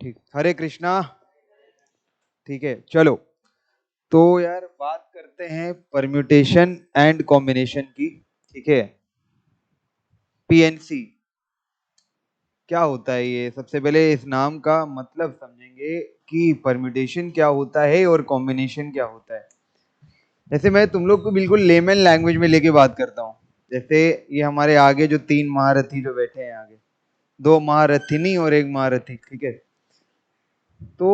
ठीक, हरे कृष्णा। ठीक है, चलो। तो यार बात करते हैं परम्यूटेशन एंड कॉम्बिनेशन की। ठीक है, पीएनसी क्या होता है? ये सबसे पहले इस नाम का मतलब समझेंगे कि परम्यूटेशन क्या होता है और कॉम्बिनेशन क्या होता है। जैसे मैं तुम लोग को बिल्कुल लेमन लैंग्वेज में लेके बात करता हूँ। जैसे ये हमारे आगे जो 3 महारथी जो बैठे हैं आगे, 2 महारथिनी और 1 महारथी, ठीक है। तो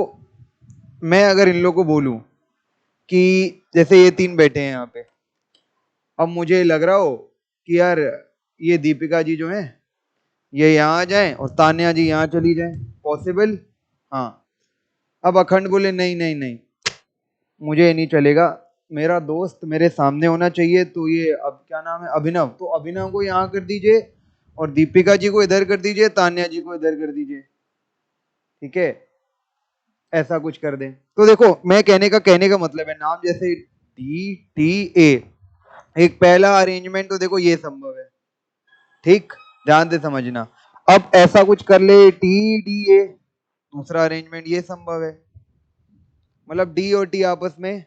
मैं अगर इन लोगों को बोलूं कि जैसे ये 3 बैठे हैं यहाँ पे, अब मुझे लग रहा हो कि यार ये दीपिका जी जो है ये यहाँ आ जाएं और तान्या जी यहाँ चली जाएं, पॉसिबल? हाँ। अब अखंड बोले नहीं नहीं नहीं, मुझे ये नहीं चलेगा, मेरा दोस्त मेरे सामने होना चाहिए। तो ये अब क्या नाम है, अभिनव, तो अभिनव को यहाँ कर दीजिए और दीपिका जी को इधर कर दीजिए, तान्या जी को इधर कर दीजिए। ठीक है, ऐसा कुछ कर दें। तो देखो मैं कहने का मतलब है, नाम जैसे डी टी ए, एक पहला अरेंजमेंट तो देखो ये संभव है। ठीक, ध्यान से समझना। अब ऐसा कुछ कर ले टी डी ए, दूसरा अरेंजमेंट ये संभव है, मतलब डी और टी आपस में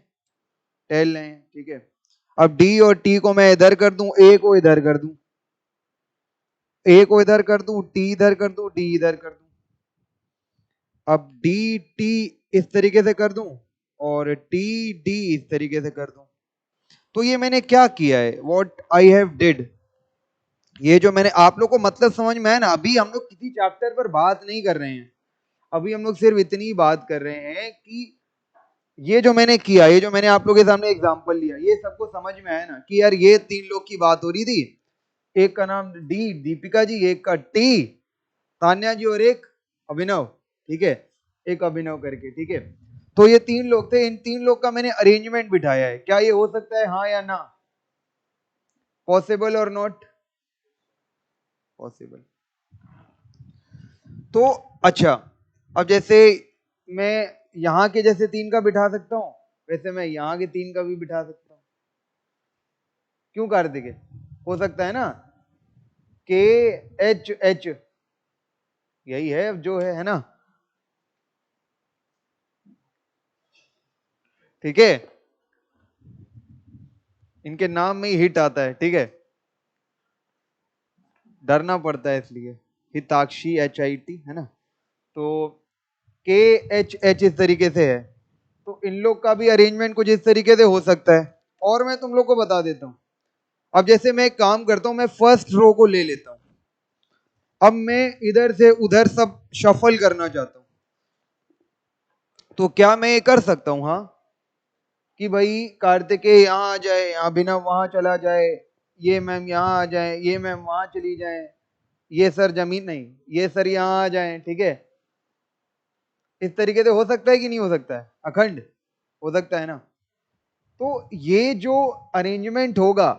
टहल रहे हैं। ठीक है, अब डी और टी को मैं इधर कर दूं, ए को इधर कर दूं, ए को इधर कर दूं, टी इधर कर दूं, डी इधर कर दूं। अब डी टी इस तरीके से कर दूं और टी डी इस तरीके से कर दूं। तो ये मैंने क्या किया है, व्हाट आई हैव डिड, ये जो मैंने आप लोग को मतलब समझ में है ना। अभी हम लोग किसी चैप्टर पर बात नहीं कर रहे हैं, अभी हम लोग सिर्फ इतनी बात कर रहे हैं कि ये जो मैंने किया, ये जो मैंने आप लोगों के सामने एग्जांपल लिया, ये सबको समझ में आया ना कि यार ये 3 लोग की बात हो रही थी। एक का नाम डी दीपिका जी, एक का टी तान्या जी और एक अभिनव। ठीक है, एक अभिनव करके। ठीक है, तो ये 3 लोग थे, इन 3 लोग का मैंने अरेंजमेंट बिठाया है। क्या ये हो सकता है, हाँ या ना? पॉसिबल और नॉट पॉसिबल? तो अच्छा, अब जैसे मैं यहाँ के जैसे 3 का बिठा सकता हूँ, वैसे मैं यहाँ के 3 का भी बिठा सकता हूँ। क्यों कार्तिक? हो सकता है ना, के एच एच, यही है जो है ना। ठीक है, इनके नाम में ही हिट आता है। ठीक है, डरना पड़ता है इसलिए, हिताक्षी HIT है ना। तो के एच एच इस तरीके से है, तो इन लोग का भी अरेंजमेंट कुछ इस तरीके से हो सकता है। और मैं तुम लोग को बता देता हूं, अब जैसे मैं एक काम करता हूं, मैं फर्स्ट रो को ले लेता हूं, अब मैं इधर से उधर सब शफल करना चाहता हूं, तो क्या मैं ये कर सकता हूं? हाँ, कि भाई कार्तिकेय यहाँ आ जाए, यहाँ बिना वहां चला जाए, ये मैम यहाँ आ जाए, ये मैम वहां चली जाए, ये सर जमीन नहीं, ये सर यहाँ आ जाए। ठीक है, इस तरीके से हो सकता है कि नहीं हो सकता है? अखंड हो सकता है ना। तो ये जो अरेंजमेंट होगा,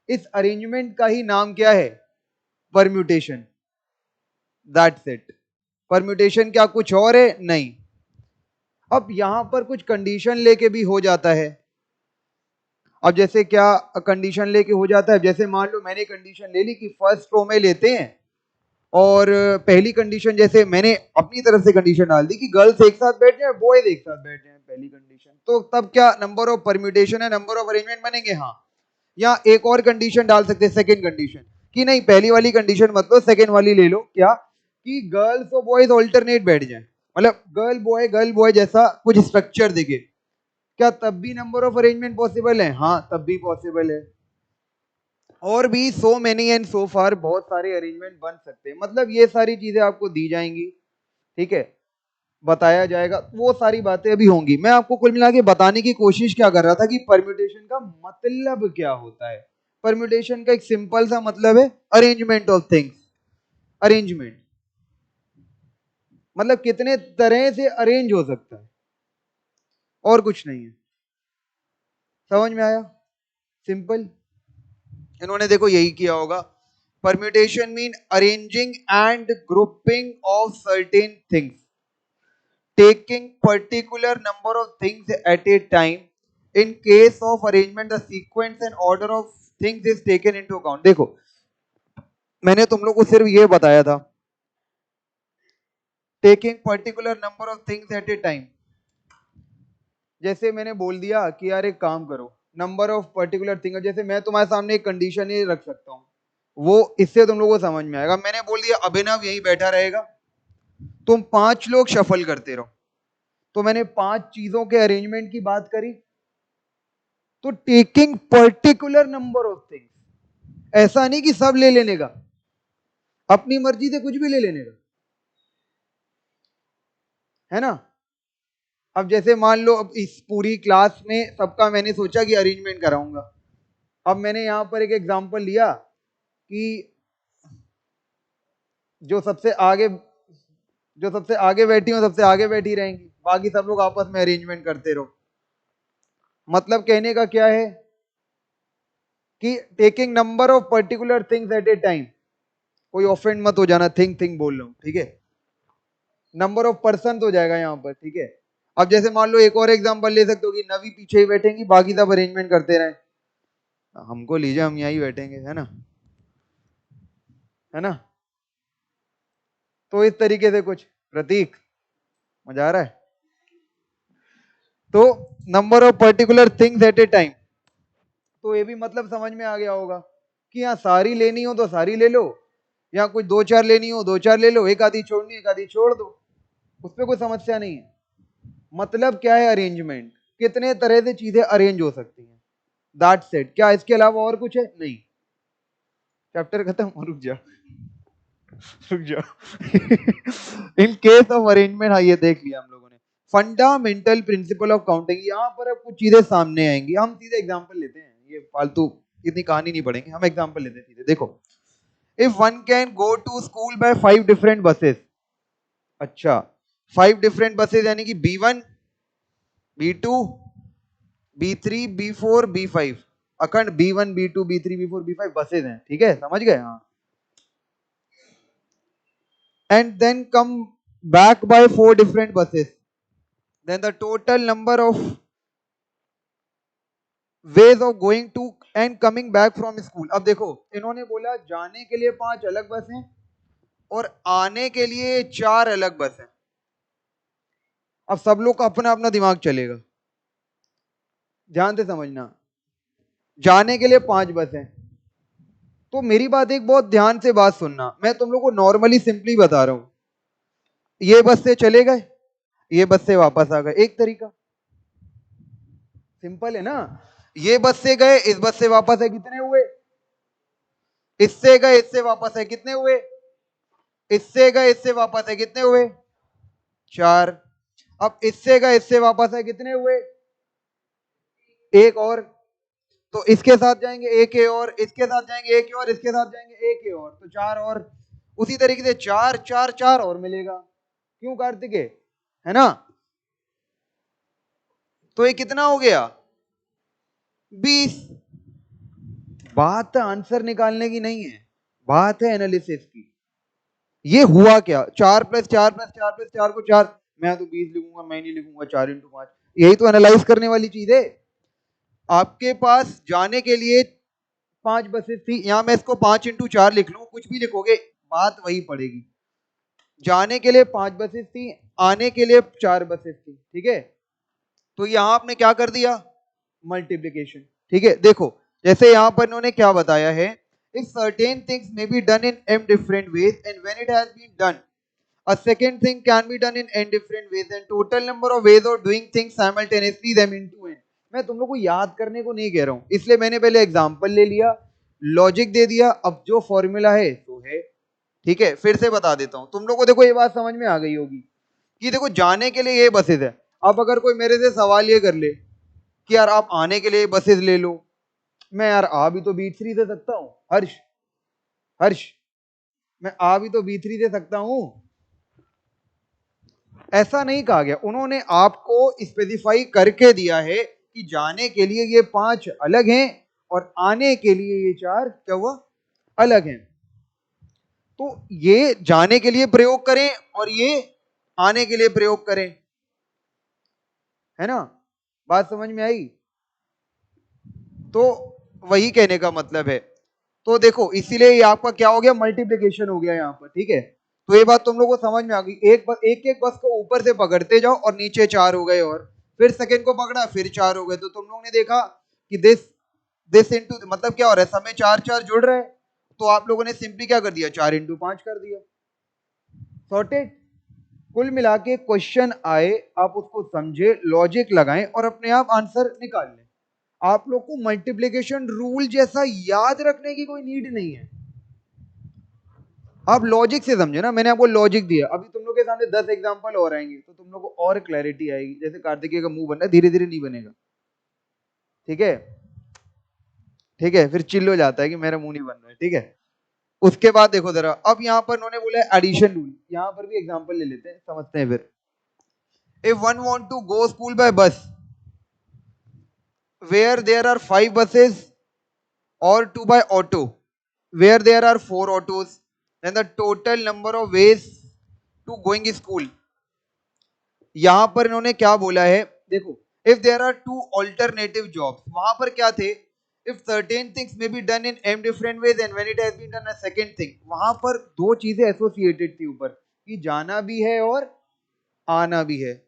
इस अरेंजमेंट का ही नाम क्या है? परम्यूटेशन। That's it. परम्यूटेशन क्या कुछ और है? नहीं। अब यहां पर कुछ कंडीशन लेके भी हो जाता है। अब जैसे क्या कंडीशन लेके हो जाता है, जैसे मान लो मैंने कंडीशन ले ली कि फर्स्ट रो में लेते हैं, और पहली कंडीशन जैसे मैंने अपनी तरफ से कंडीशन डाल दी कि गर्ल्स एक साथ बैठ जाए, बॉयज एक साथ बैठ जाए, पहली कंडीशन। तो तब क्या नंबर ऑफ परम्यूटेशन है, नंबर ऑफ अरेंजमेंट बनेंगे? हाँ। या एक और कंडीशन डाल सकते हैं, सेकंड कंडीशन, कि नहीं पहली वाली कंडीशन मत लो, सेकंड वाली ले लो। क्या कि गर्ल्स और बॉयज ऑल्टरनेट बैठ जाए, मतलब गर्ल बॉय जैसा कुछ स्ट्रक्चर देखे। क्या तब भी नंबर ऑफ अरेंजमेंट पॉसिबल है? हाँ, तब भी पॉसिबल है। और भी सो मेनी एंड सो फार, बहुत सारे अरेंजमेंट बन सकते हैं। मतलब ये सारी चीजें आपको दी जाएंगी। ठीक है, बताया जाएगा, वो सारी बातें अभी होंगी। मैं आपको कुल मिला के बताने की कोशिश क्या कर रहा था कि परम्यूटेशन का मतलब क्या होता है। परम्यूटेशन का एक सिंपल सा मतलब है अरेंजमेंट ऑफ थिंग्स। अरेंजमेंट मतलब कितने तरह से अरेंज हो सकता है, और कुछ नहीं है। समझ में आया? सिंपल। इन्होंने देखो यही किया होगा। Permutation mean arranging and grouping of certain things, taking particular number of things at a time. In case of arrangement, the sequence and order of things is taken into account. देखो, मैंने तुम लोग को सिर्फ ये बताया था, taking particular number of things at A time. जैसे मैंने बोल दिया कि यार एक काम करो, नंबर ऑफ पर्टिकुलर थिंग, जैसे मैं तुम्हारे सामने एक कंडीशन ही रख सकता हूँ, वो इससे तुम लोगों को समझ में आएगा। मैंने बोल दिया अभिनव यहीं बैठा रहेगा, तुम 5 लोग शफल करते रहो, तो मैंने 5 चीजों के अरेंजमेंट की बात करी। तो taking particular number of things, ऐसा नहीं कि सब ले लेने का, अपनी मर्जी से कुछ भी ले लेने का, है ना। अब जैसे मान लो, अब इस पूरी क्लास में सबका मैंने सोचा कि अरेंजमेंट कराऊंगा। अब मैंने यहां पर एक एग्जांपल लिया कि जो सबसे आगे जो सबसे आगे बैठी हो सबसे आगे बैठी रहेंगी, बाकी सब लोग आपस में अरेंजमेंट करते रहो। मतलब कहने का क्या है कि taking number of particular things at A time. कोई ऑफेंड मत हो जाना, थिंग बोल रहा हूं, ठीक है। नंबर ऑफ पर्सन हो जाएगा यहाँ पर, ठीक है। अब जैसे मान लो एक और एग्जांपल ले सकते हो कि नवी पीछे ही बैठेंगी, बाकी सब अरेंजमेंट करते रहे। हमको लीजिए, हम यहीं बैठेंगे, है ना, है ना। तो इस तरीके से कुछ, प्रतीक मजा आ रहा है। तो number of particular things at A time, तो ये भी मतलब समझ में आ गया होगा कि यहाँ सारी लेनी हो तो सारी ले लो, या कुछ 2-4 लेनी हो 2-4 ले लो, एक आधी छोड़नी एक आधी छोड़ दो, उसमें कोई समस्या नहीं है। मतलब क्या है, अरेंजमेंट, कितने तरह से चीजें अरेंज हो सकती हैं, दैट सेट। क्या इसके अलावा और कुछ है? नहीं। चैप्टर खत्म। रुक जा, रुक जा। इन केस ऑफ अरेंजमेंट, हाँ ये देख लिया हम लोगों ने। फंडामेंटल प्रिंसिपल ऑफ काउंटिंग, यहाँ पर अब कुछ चीजें सामने आएंगी, हम सीधे एग्जांपल लेते हैं, ये फालतू इतनी कहानी नहीं पढ़ेंगे, हम एग्जांपल लेते हैं सीधे। देखो, if one can go to school by 5 different buses. अच्छा, 5 डिफरेंट बसेस यानी कि B1, B2, B3, B4, B5, अखंड B1, B2, B3, B4, B5 buses हैं, ठीक है, समझ गए। हाँ, and then come back by 4 different buses, then the total number of ways of going to and coming back from school. अब देखो, इन्होंने बोला जाने के लिए 5 अलग बस हैं और आने के लिए 4 अलग बस हैं। अब सब लोग का अपना अपना दिमाग चलेगा, ध्यान से समझना। जाने के लिए 5 बस हैं, तो मेरी बात एक बहुत ध्यान से बात सुनना, मैं तुम लोग को नॉर्मली सिंपली बता रहा हूं। ये बस से चले गए, ये बस से वापस आ गए, एक तरीका सिंपल है ना। ये बस से गए, इस बस से वापस है, कितने हुए? इससे गए, इससे वापस है, कितने हुए? इससे गए, इससे वापस है, कितने हुए? 4। अब इससे गए, इससे वापस है, कितने हुए? एक और। तो इसके साथ जाएंगे एक और, इसके साथ जाएंगे एक और, इसके साथ जाएंगे एक और, तो 4 और। उसी तरीके से 4 4 4 और मिलेगा। क्यों कार्तिके, है ना। तो ये कितना हो गया? 20। बात आंसर निकालने की नहीं है, बात है एनालिसिस की। ये हुआ क्या, 4 + 4 + 4 + 4 को 4, मैं तो 20 लिखूंगा, मैं नहीं लिखूंगा 4 × 5। यही तो एनालाइज करने वाली चीज है। आपके पास जाने के लिए 5 बसेस थी, यहां मैं इसको 5 × 4 लिख लूं, कुछ भी लिखोगे बात वही पड़ेगी। जाने के लिए 5 बसेस थी, आने के लिए 4 बसेस थी, ठीक है। तो यहां आपने क्या कर दिया, मल्टीप्लीकेशन, ठीक है। देखो, जैसे यहां पर इन्होंने क्या बताया है, if certain things may be done in m different ways and when it has been done a second thing can be done in n different ways and total number of ways of doing things simultaneously them into n। मैं तुम लोग को याद करने को नहीं कह रहा हूं, इसलिए मैंने पहले एग्जांपल ले लिया, लॉजिक दे दिया, अब जो फॉर्मूला है तो है, ठीक है। फिर से बता देता हूं, तुम लोग को देखो ये बात समझ में आ गई होगी कि देखो जाने के लिए ये बसेज है। अब अगर कोई मेरे से सवाल ये कर ले कि यार आप आने के लिए बसेज ले लो, मैं यार आ भी तो B3 दे सकता हूं, हर्ष, हर्ष, मैं आ भी तो B3 दे सकता हूं। ऐसा नहीं कहा गया, उन्होंने आपको स्पेसिफाई करके दिया है कि जाने के लिए ये 5 अलग हैं और आने के लिए ये 4 क्या हुआ, अलग हैं। तो ये जाने के लिए प्रयोग करें और ये आने के लिए प्रयोग करें, है ना। बात समझ में आई। तो वही कहने का मतलब है। तो देखो, इसीलिए ये आपका क्या हो गया, मल्टीप्लिकेशन हो गया यहां पर, ठीक है। तो ये बात तुम लोगों को समझ में आ गई। एक एक बस को ऊपर से पकड़ते जाओ और नीचे 4 हो गए, और फिर सेकंड को पकड़ा फिर 4 हो गए। तो तुम लोगों ने देखा कि दिस इनटू मतलब क्या हो रहा है, समय 4 4 जुड़ रहे हैं। तो आप लोगों ने सिंपली क्या कर दिया, 4 इंटू 5 कर दिया, सॉर्टेड। कुल मिला के क्वेश्चन आए, आप उसको समझे, लॉजिक लगाएं और अपने आप आंसर निकाल लें। आप लोग को मल्टीप्लिकेशन रूल जैसा याद रखने की कोई नीड नहीं है, आप लॉजिक से समझे ना। मैंने आपको लॉजिक दिया, अभी तुम लोग के सामने 10 एग्जांपल और आएंगे तो तुम लोग को और क्लैरिटी आएगी। जैसे कार्तिकेय का मुंह बन रहा है, धीरे धीरे नहीं बनेगा, ठीक है? ठीक है, फिर चिल्ल हो जाता है कि मेरा मुंह नहीं बन रहा है, ठीक है? उसके बाद देखो जरा, अब यहाँ पर उन्होंने बोला है एडिशन रूल, यहाँ पर भी एग्जांपल ले लेते हैं, समझते हैं फिर। If one want to go school by bus where there are 5 buses, or to by auto where there are 4 autos, then the total number of ways to going school। यहां पर इन्होंने क्या बोला है, देखो, if there are two alternative jobs, वहां पर क्या थे, if certain things may be done in m different ways and when it has been done a second thing, वहां पर दो चीजें एसोसिएटेड थी ऊपर, कि जाना भी है और आना भी है।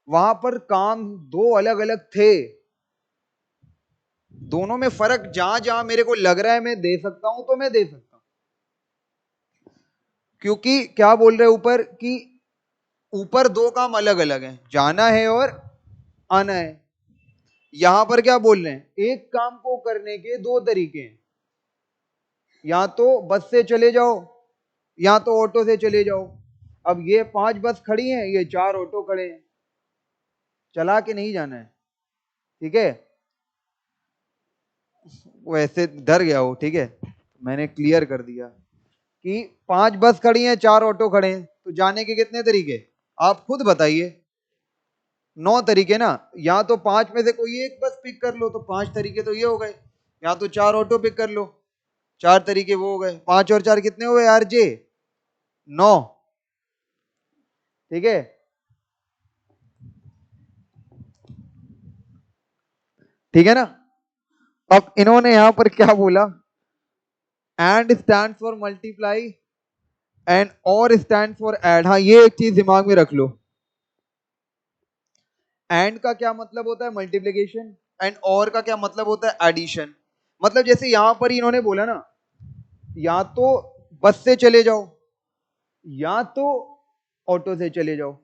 वहां पर काम दो अलग अलग थे, दोनों में फर्क जहां जहां मेरे को लग रहा है मैं दे सकता हूं तो मैं दे सकता हूं, क्योंकि क्या बोल रहे ऊपर कि ऊपर दो काम अलग अलग हैं, जाना है और आना है। यहां पर क्या बोल रहे हैं, एक काम को करने के दो तरीके हैं, या तो बस से चले जाओ या तो ऑटो से चले जाओ। अब ये 5 बस खड़ी हैं, ये 4 ऑटो खड़े हैं, चला के नहीं जाना है, ठीक है? वैसे डर गया हो, ठीक है, मैंने क्लियर कर दिया कि 5 बस खड़ी हैं 4 ऑटो खड़े हैं, तो जाने के कितने तरीके, आप खुद बताइए। 9 तरीके ना, या तो 5 में से कोई एक बस पिक कर लो, तो 5 तरीके तो ये हो गए, या तो 4 ऑटो पिक कर लो, 4 तरीके वो हो गए। 5 और 4 कितने हुए यार जे, 9, ठीक है? ठीक है ना? अब इन्होंने यहां पर क्या बोला, and stand for multiply and और स्टैंड फॉर ऐड। हाँ, ये एक चीज दिमाग में रख लो, एंड का क्या मतलब होता है, मल्टीप्लीकेशन, एंड और का क्या मतलब होता है, एडिशन। मतलब जैसे यहां पर इन्होंने बोला ना, या तो बस से चले जाओ या तो ऑटो से चले जाओ,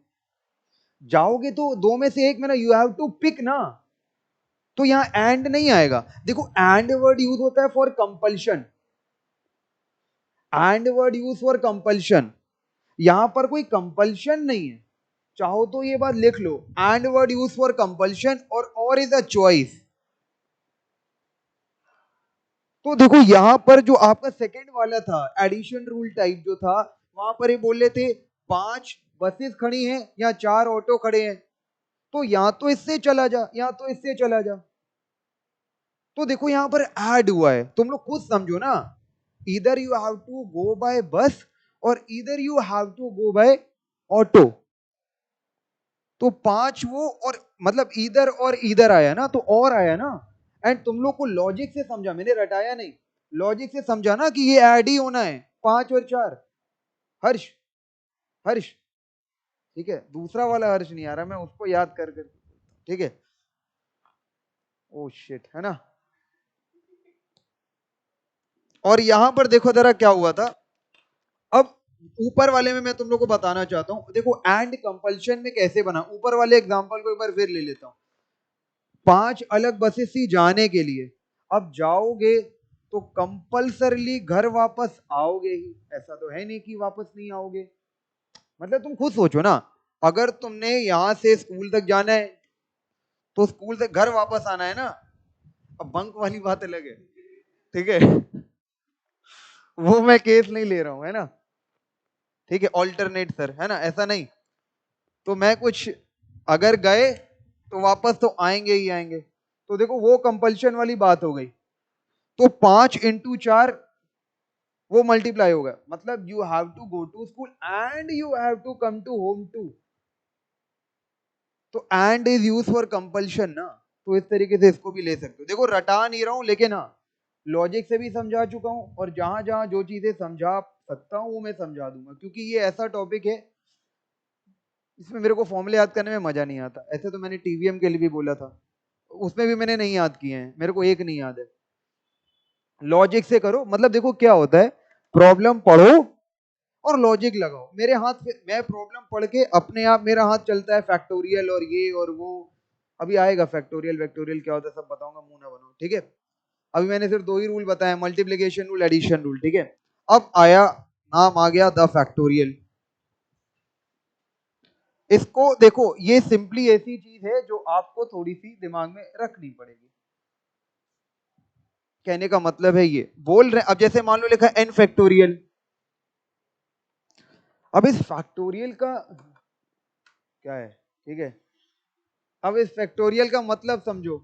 जाओगे तो दो में से एक में ना, यू हैव टू पिक ना, तो यहां एंड नहीं आएगा। देखो, एंड वर्ड यूज होता है for compulsion, and word use for compulsion, यहां पर कोई कंपल्शन नहीं है। चाहो तो ये बात लिख लो, and word use for compulsion और इज अ चॉइस। तो देखो यहां पर जो आपका सेकंड वाला था एडिशन रूल टाइप जो था, वहां पर ये बोल रहे थे 5 बसेस खड़ी हैं या 4 ऑटो खड़े हैं, तो या तो इससे चला जा या तो इससे चला जा। तो देखो यहां पर ऐड हुआ है, तुम लोग खुद समझो ना, इधर you have to go by bus और इधर you have to go by auto. तो 5 वो और मतलब इधर और इधर आया ना, तो और आया ना। एंड तुम लोग को लॉजिक से समझा, मैंने रटाया नहीं, लॉजिक से समझा ना कि ये ऐड ही होना है, 5 और 4। हर्ष, हर्ष, ठीक है, दूसरा वाला हर्ष नहीं आ रहा, मैं उसको याद कर कर, ठीक है? ओ शिट, है ना? और यहां पर देखो जरा क्या हुआ था। अब ऊपर वाले में मैं तुम लोग को बताना चाहता हूं, देखो एंड कंपल्शन में कैसे बना। ऊपर वाले एग्जांपल को एक बार फिर ले लेता हूं, 5 अलग बसेस थी जाने के लिए, अब जाओगे तो कंपल्सरली घर वापस आओगे ही, ऐसा तो है नहीं कि वापस नहीं आओगे। मतलब तुम खुद सोचो ना, अगर तुमने यहां से स्कूल तक जाना है तो स्कूल से घर वापस आना है ना। अब बंक वाली बात अलग है, ठीक है? वो मैं केस नहीं ले रहा हूं, है ना? ठीक है, ऑल्टरनेट सर, है ना, ऐसा नहीं। तो मैं कुछ, अगर गए तो वापस तो आएंगे ही आएंगे, तो देखो वो कंपल्शन वाली बात हो गई। तो 5 इंटू 4 वो मल्टीप्लाई होगा, मतलब you have to go to school and you have to come to home too. तो and is use for compulsion ना, तो इस तरीके से इसको भी ले सकते हो। देखो रटा नहीं रहा हूं, लेकिन हाँ, लॉजिक से भी समझा चुका हूं, और जहां जहां जो चीजें सकता हूँ वो मैं समझा दूंगा, क्योंकि ये ऐसा टॉपिक है इसमें मेरे को फॉर्मूले याद करने में मजा नहीं आता। ऐसे तो मैंने टीवीएम के लिए भी बोला था, उसमें भी मैंने नहीं याद किए हैं, मेरे को एक नहीं याद है। लॉजिक से करो, मतलब देखो क्या होता है, प्रॉब्लम पढ़ो और लॉजिक लगाओ। मेरे हाथ से मैं प्रॉब्लम पढ़ के अपने आप मेरा हाथ चलता है फैक्टोरियल और ये और वो। अभी आएगा फैक्टोरियल वैक्टोरियल क्या होता है सब बताऊंगा, मुंह ना बनाओ, ठीक है। अभी मैंने सिर्फ दो ही रूल बताया, मल्टीप्लिकेशन रूल, एडिशन रूल, ठीक है। अब आया, नाम आ गया द फैक्टोरियल। इसको देखो, ये सिंपली ऐसी चीज है जो आपको थोड़ी सी दिमाग में रखनी पड़ेगी। कहने का मतलब है ये बोल रहे, अब जैसे मान लो लिखा एन फैक्टोरियल, अब इस फैक्टोरियल का क्या है, ठीक है। अब इस फैक्टोरियल का मतलब समझो,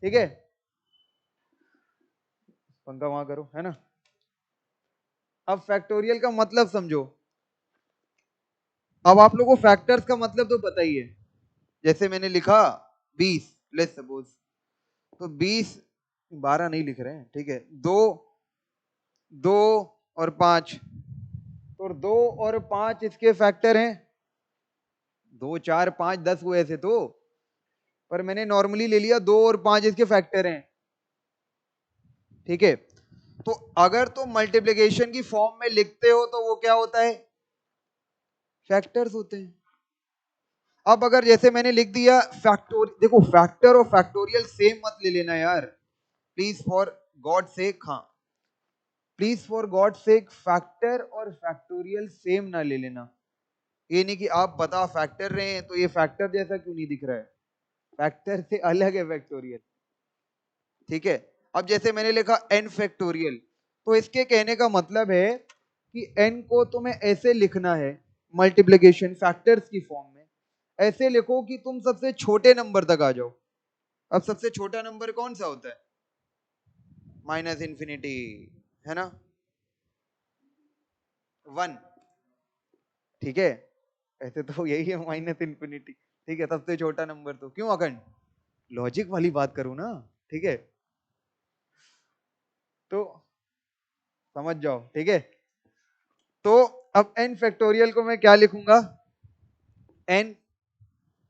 ठीक है। पंखा वहां करो, है ना। अब फैक्टोरियल का मतलब समझो। अब आप लोगों को फैक्टर्स का मतलब तो पता ही है। जैसे मैंने लिखा 20, लेट्स सपोज, तो 20, 12 नहीं लिख रहे हैं, ठीक है। दो, दो और 5, तो 2 और 5 इसके फैक्टर हैं। 2 4 5 10 हुए थे तो, पर मैंने नॉर्मली ले लिया 2 और 5 इसके फैक्टर हैं, ठीक है। तो अगर तुम मल्टीप्लिकेशन की फॉर्म में लिखते हो तो वो क्या होता है, फैक्टर्स होते हैं। अब अगर जैसे मैंने लिख दिया फैक्टोर, देखो फैक्टर और फैक्टोरियल सेम मत ले लेना यार, प्लीज फॉर गॉड सेक, हाँ please for God sake, factor और फैक्टोरियल सेम ना ले लेना। ये नहीं कि आप बता फैक्टर रहे हैं तो ये फैक्टर जैसा क्यों नहीं दिख रहा है, फैक्टर से अलग है फैक्टोरियल, ठीक है। अब जैसे मैंने लिखा n फैक्टोरियल, तो इसके कहने का मतलब है कि n को तुम्हें ऐसे लिखना है मल्टीप्लिकेशन फैक्टर्स की फॉर्म में। ऐसे लिखो कि तुम सबसे छोटे नंबर तक आ जाओ। अब सबसे छोटा नंबर कौन सा होता है, माइनस इंफिनिटी, है ना, 1, ठीक है। ऐसे तो यही है माइनस इंफिनिटी, ठीक है। सबसे छोटा नंबर तो क्यों अखंड, लॉजिक वाली बात करूं ना, ठीक है। तो समझ जाओ, ठीक है। तो अब n फैक्टोरियल को मैं क्या लिखूंगा, n,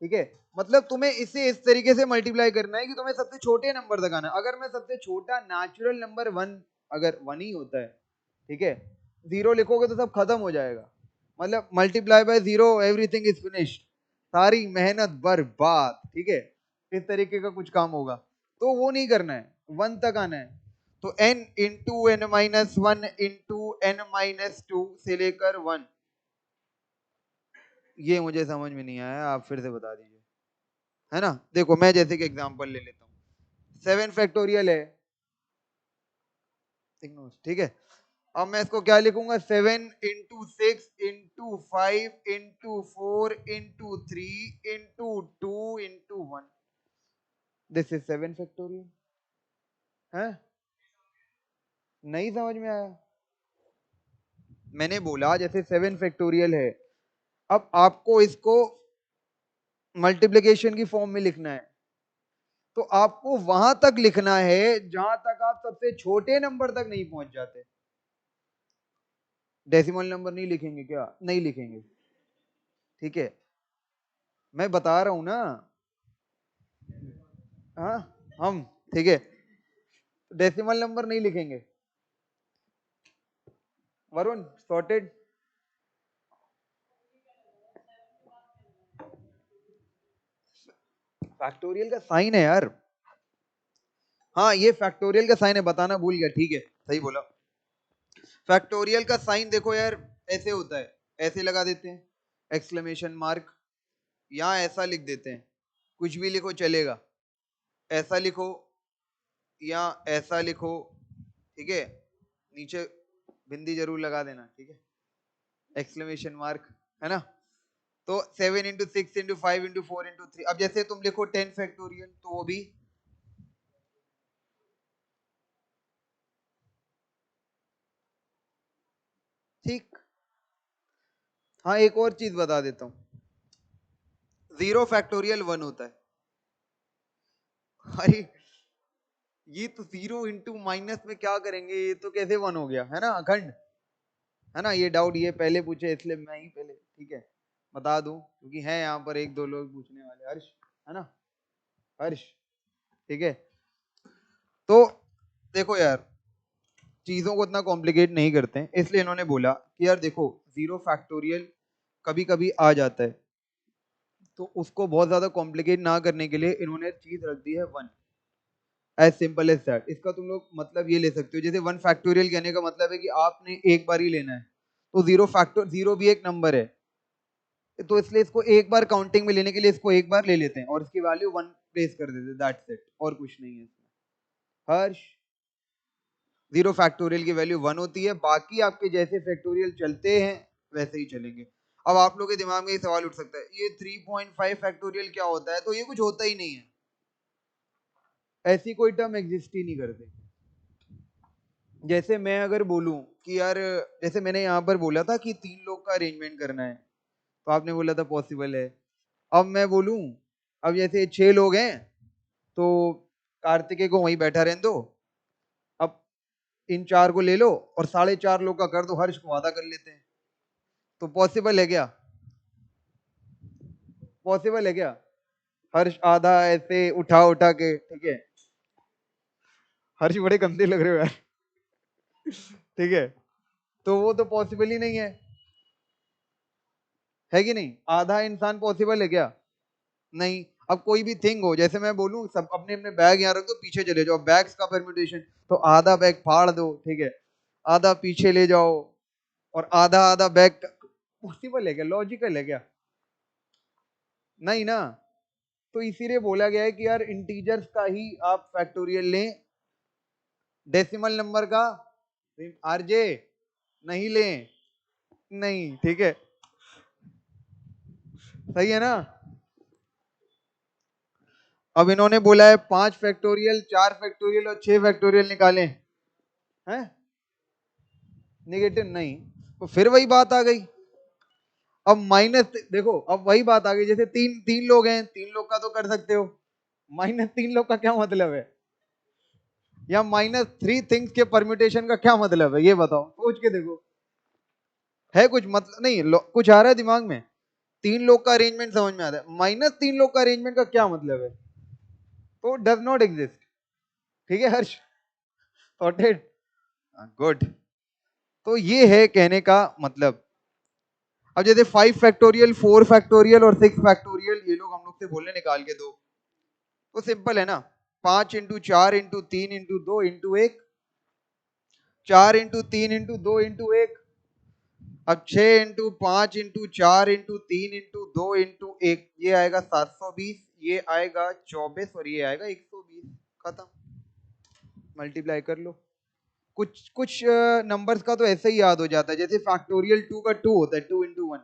ठीक है। मतलब तुम्हें इसे इस तरीके से मल्टीप्लाई करना है कि तुम्हें सबसे छोटे नंबर तक आना है। अगर मैं सबसे छोटा नेचुरल नंबर 1, अगर 1 ही होता है, ठीक है, 0 लिखोगे तो सब खत्म हो जाएगा। मतलब multiply by 0 everything is finished, सारी मेहनत बर्बाद, ठीक है। इस तरीके का कुछ काम होगा, तो वो नहीं करना है, 1 तक आना है। तो n into n minus 1 into n minus 2 से लेकर 1। ये मुझे समझ में नहीं आया, आप फिर से बता दीजिए, है ना। देखो मैं जैसे कि एग्जांपल ले लेता हूँ, 7 फैक्टोरियल है, ठीक है। अब मैं इसको क्या लिखूंगा, 7 into 6 into 5 into 4 into 3 into 2 into 1, this is 7 factorial, है। नहीं समझ में आया, मैंने बोला जैसे 7 फैक्टोरियल है, अब आपको इसको मल्टीप्लिकेशन की फॉर्म में लिखना है, तो आपको वहां तक लिखना है जहां तक आप सबसे छोटे नंबर तक नहीं पहुंच जाते। डेसिमल नंबर नहीं लिखेंगे क्या, नहीं लिखेंगे, ठीक है। मैं बता रहा हूं ना, हाँ हम, ठीक है, डेसिमल नंबर नहीं लिखेंगे। वरुण सॉर्टेड, फैक्टोरियल का साइन है यार, हाँ ये फैक्टोरियल का साइन है, बताना भूल गया, ठीक है सही बोला। फैक्टोरियल का साइन देखो यार, ऐसे होता है, ऐसे लगा देते हैं एक्सक्लेमेशन मार्क, यहाँ ऐसा लिख देते हैं, कुछ भी लिखो चलेगा, ऐसा लिखो या ऐसा लिखो, ठीक है। नीचे बिंदी जरूर लगा देना, ठीक है, एक्सक्लेमेशन मार्क, है ना। तो 7 इंटू 6 इंटू 5 इंटू 4 इंटू 3, अब जैसे तुम लिखो 10 फैक्टोरियल तो वो भी, ठीक। हाँ एक और चीज बता देता हूँ, 0 फैक्टोरियल 1 होता है। अरे ये तो 0 इंटू माइनस में क्या करेंगे, ये तो कैसे 1 हो गया, है ना अखंड। है ना, ये डाउट ये पहले पूछे इसलिए मैं ही पहले ठीक है बता दूं, क्योंकि है यहाँ पर एक दो लोग पूछने वाले, हर्ष है ना, हर्ष ठीक है। तो देखो यार, चीजों को इतना कॉम्प्लिकेट नहीं करते हैं, इसलिए इन्होंने बोला कि यार देखो, जीरो फैक्टोरियल कभी कभी आ जाता है, तो उसको बहुत ज्यादा कॉम्प्लिकेट ना करने के लिए इन्होंने चीज रख दी है one, as simple as that. इसका तुम लोग मतलब ये ले सकते हो, जैसे वन फैक्टोरियल कहने का मतलब है कि आपने एक बार ही लेना है, तो जीरो फैक्टर, जीरो भी एक नंबर है, तो इसलिए इसको एक बार काउंटिंग में लेने के लिए इसको एक बार ले लेते हैं और इसकी वैल्यू वन प्लेस कर देते हैं, दैट्स इट, और कुछ नहीं है इसमें। हर्ष, जीरो फैक्टोरियल की वैल्यू वन होती है, बाकी आपके जैसे फैक्टोरियल चलते हैं वैसे ही चलेंगे। अब आप लोगों के दिमाग में ये सवाल उठ सकता है, ये 3.5 फैक्टोरियल क्या होता है, तो ये कुछ होता ही नहीं है, ऐसी कोई टर्म एग्जिस्ट ही नहीं करते। जैसे मैं अगर बोलूं कि यार, जैसे मैंने यहाँ पर बोला था कि 3 लोग का अरेंजमेंट करना है, तो आपने बोला था पॉसिबल है। अब मैं बोलूं, अब जैसे 6 लोग हैं, तो कार्तिकेय को वहीं बैठा रहने दो, अब इन 4 को ले लो और 4.5 लोग का कर दो, हर्ष को आधा कर लेते हैं, तो पॉसिबल है क्या, पॉसिबल है क्या, हर्ष आधा ऐसे उठा उठा के, ठीक है, हर्ष बड़े गंदे लग रहे हो यार ठीक है, तो वो तो पॉसिबल ही नहीं है कि नहीं, आधा इंसान पॉसिबल है क्या, नहीं। अब कोई भी थिंग हो, जैसे मैं बोलूं सब अपने अपने बैग यहाँ रख दो, पीछे चले जाओ, बैग्स का परम्यूटेशन, तो आधा बैग फाड़ दो, ठीक है, आधा पीछे ले जाओ, और आधा आधा बैग, पॉसिबल है क्या, लॉजिकल है क्या, नहीं ना। तो इसीलिए बोला गया है कि यार इंटीजर्स का ही आप फैक्टोरियल लें, डेसिमल नंबर का आरजे नहीं लें, नहीं, ठीक है, सही है ना। अब इन्होंने बोला है 5 फैक्टोरियल, 4 फैक्टोरियल और 6 फैक्टोरियल निकालें, हैं, नेगेटिव नहीं, तो फिर वही बात आ गई। अब माइनस, देखो अब वही बात आ गई, जैसे तीन तीन लोग हैं, 3 लोग का तो कर सकते हो, -3 लोग का क्या मतलब है, या -3 थिंग्स के परम्यूटेशन का क्या मतलब है, ये बताओ, सोच के देखो, है कुछ मतलब नहीं, कुछ आ रहा है दिमाग में, 3 लोग का अरेंजमेंट समझ में आता है, -3 लोग का अरेंजमेंट का क्या मतलब है, तो डज नॉट एग्जिस्ट, ठीक है हर्ष, सॉर्टेड, गुड। तो ये है कहने का मतलब। अब जैसे 5 फैक्टोरियल, 4 फैक्टोरियल और 6 फैक्टोरियल, ये लोग हम लोग से बोले निकाल के दो, तो सिंपल है ना, 5 × 4 × 3 × 2 × 1, 4 × 3 × 2 × 1, अब 6 × 5 × 4 × 3 × 2 × 1, ये आएगा 720, ये आएगा 24 और ये आएगा 120, खत्म, मल्टीप्लाई कर लो। कुछ कुछ नंबर्स का तो ऐसे ही याद हो जाता है, जैसे फैक्टोरियल 2 का 2 होता है, 2 × 1,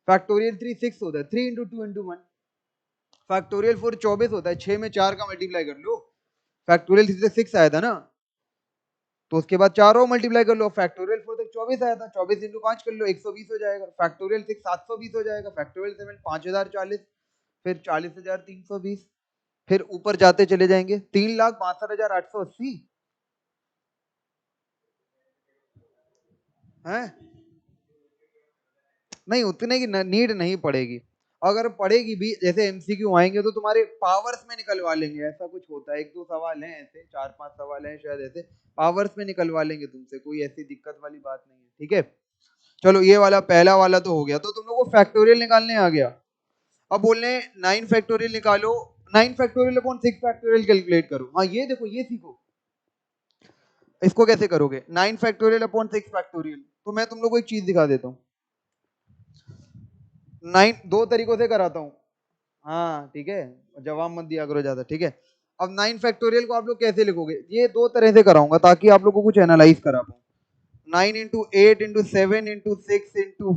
फैक्टोरियल 3 6 होता है, 3 × 2 × 1, फैक्टोरियल 4 24 होता है, 6 में 4 का मल्टीप्लाई कर लो, फैक्टोरियल 3 से 6 आया था ना, तो उसके बाद 4 और मल्टीप्लाई कर लो, फैक्टोरियल 4 तक 24 आया था, 24 × 5 कर लो, 120 हो जाएगा, फैक्टोरियल 6 720 हो जाएगा, फैक्टोरियल 7 5040, फिर 40,320, फिर ऊपर जाते चले जाएंगे, 3,62,880 है, नहीं उतने की नीड नहीं पड़ेगी, अगर पड़ेगी भी, जैसे एमसीक्यू आएंगे तो तुम्हारे पावर्स में निकलवा लेंगे, ऐसा कुछ होता है, 1 2 सवाल हैं ऐसे, 4 5 सवाल हैं शायद ऐसे, पावर्स में निकलवा लेंगे तुमसे, कोई ऐसी दिक्कत वाली बात नहीं है, ठीक है। चलो ये वाला पहला वाला तो हो गया, तो तुम लोग को फैक्टोरियल निकालने आ गया। अब बोलने 9 फैक्टोरियल निकालो, 9 फैक्टोरियल अपॉन 6 फैक्टोरियल कैलकुलेट करो, हाँ ये देखो, ये सीखो, इसको कैसे करोगे, 9 फैक्टोरियल अपॉन 6 फैक्टोरियल, तो मैं तुम लोग को एक चीज दिखा देता हूँ, 9 दो तरीकों से कराता हूँ, हाँ ठीक है, जवाब मत दिया करो ज्यादा, ठीक है। अब 9 फैक्टोरियल को आप लोग कैसे लिखोगे, ये 2 तरह से कराऊंगा ताकि आप लोग को कुछ एनालाइज करा पाऊँ, 9 × 8 × 7 ×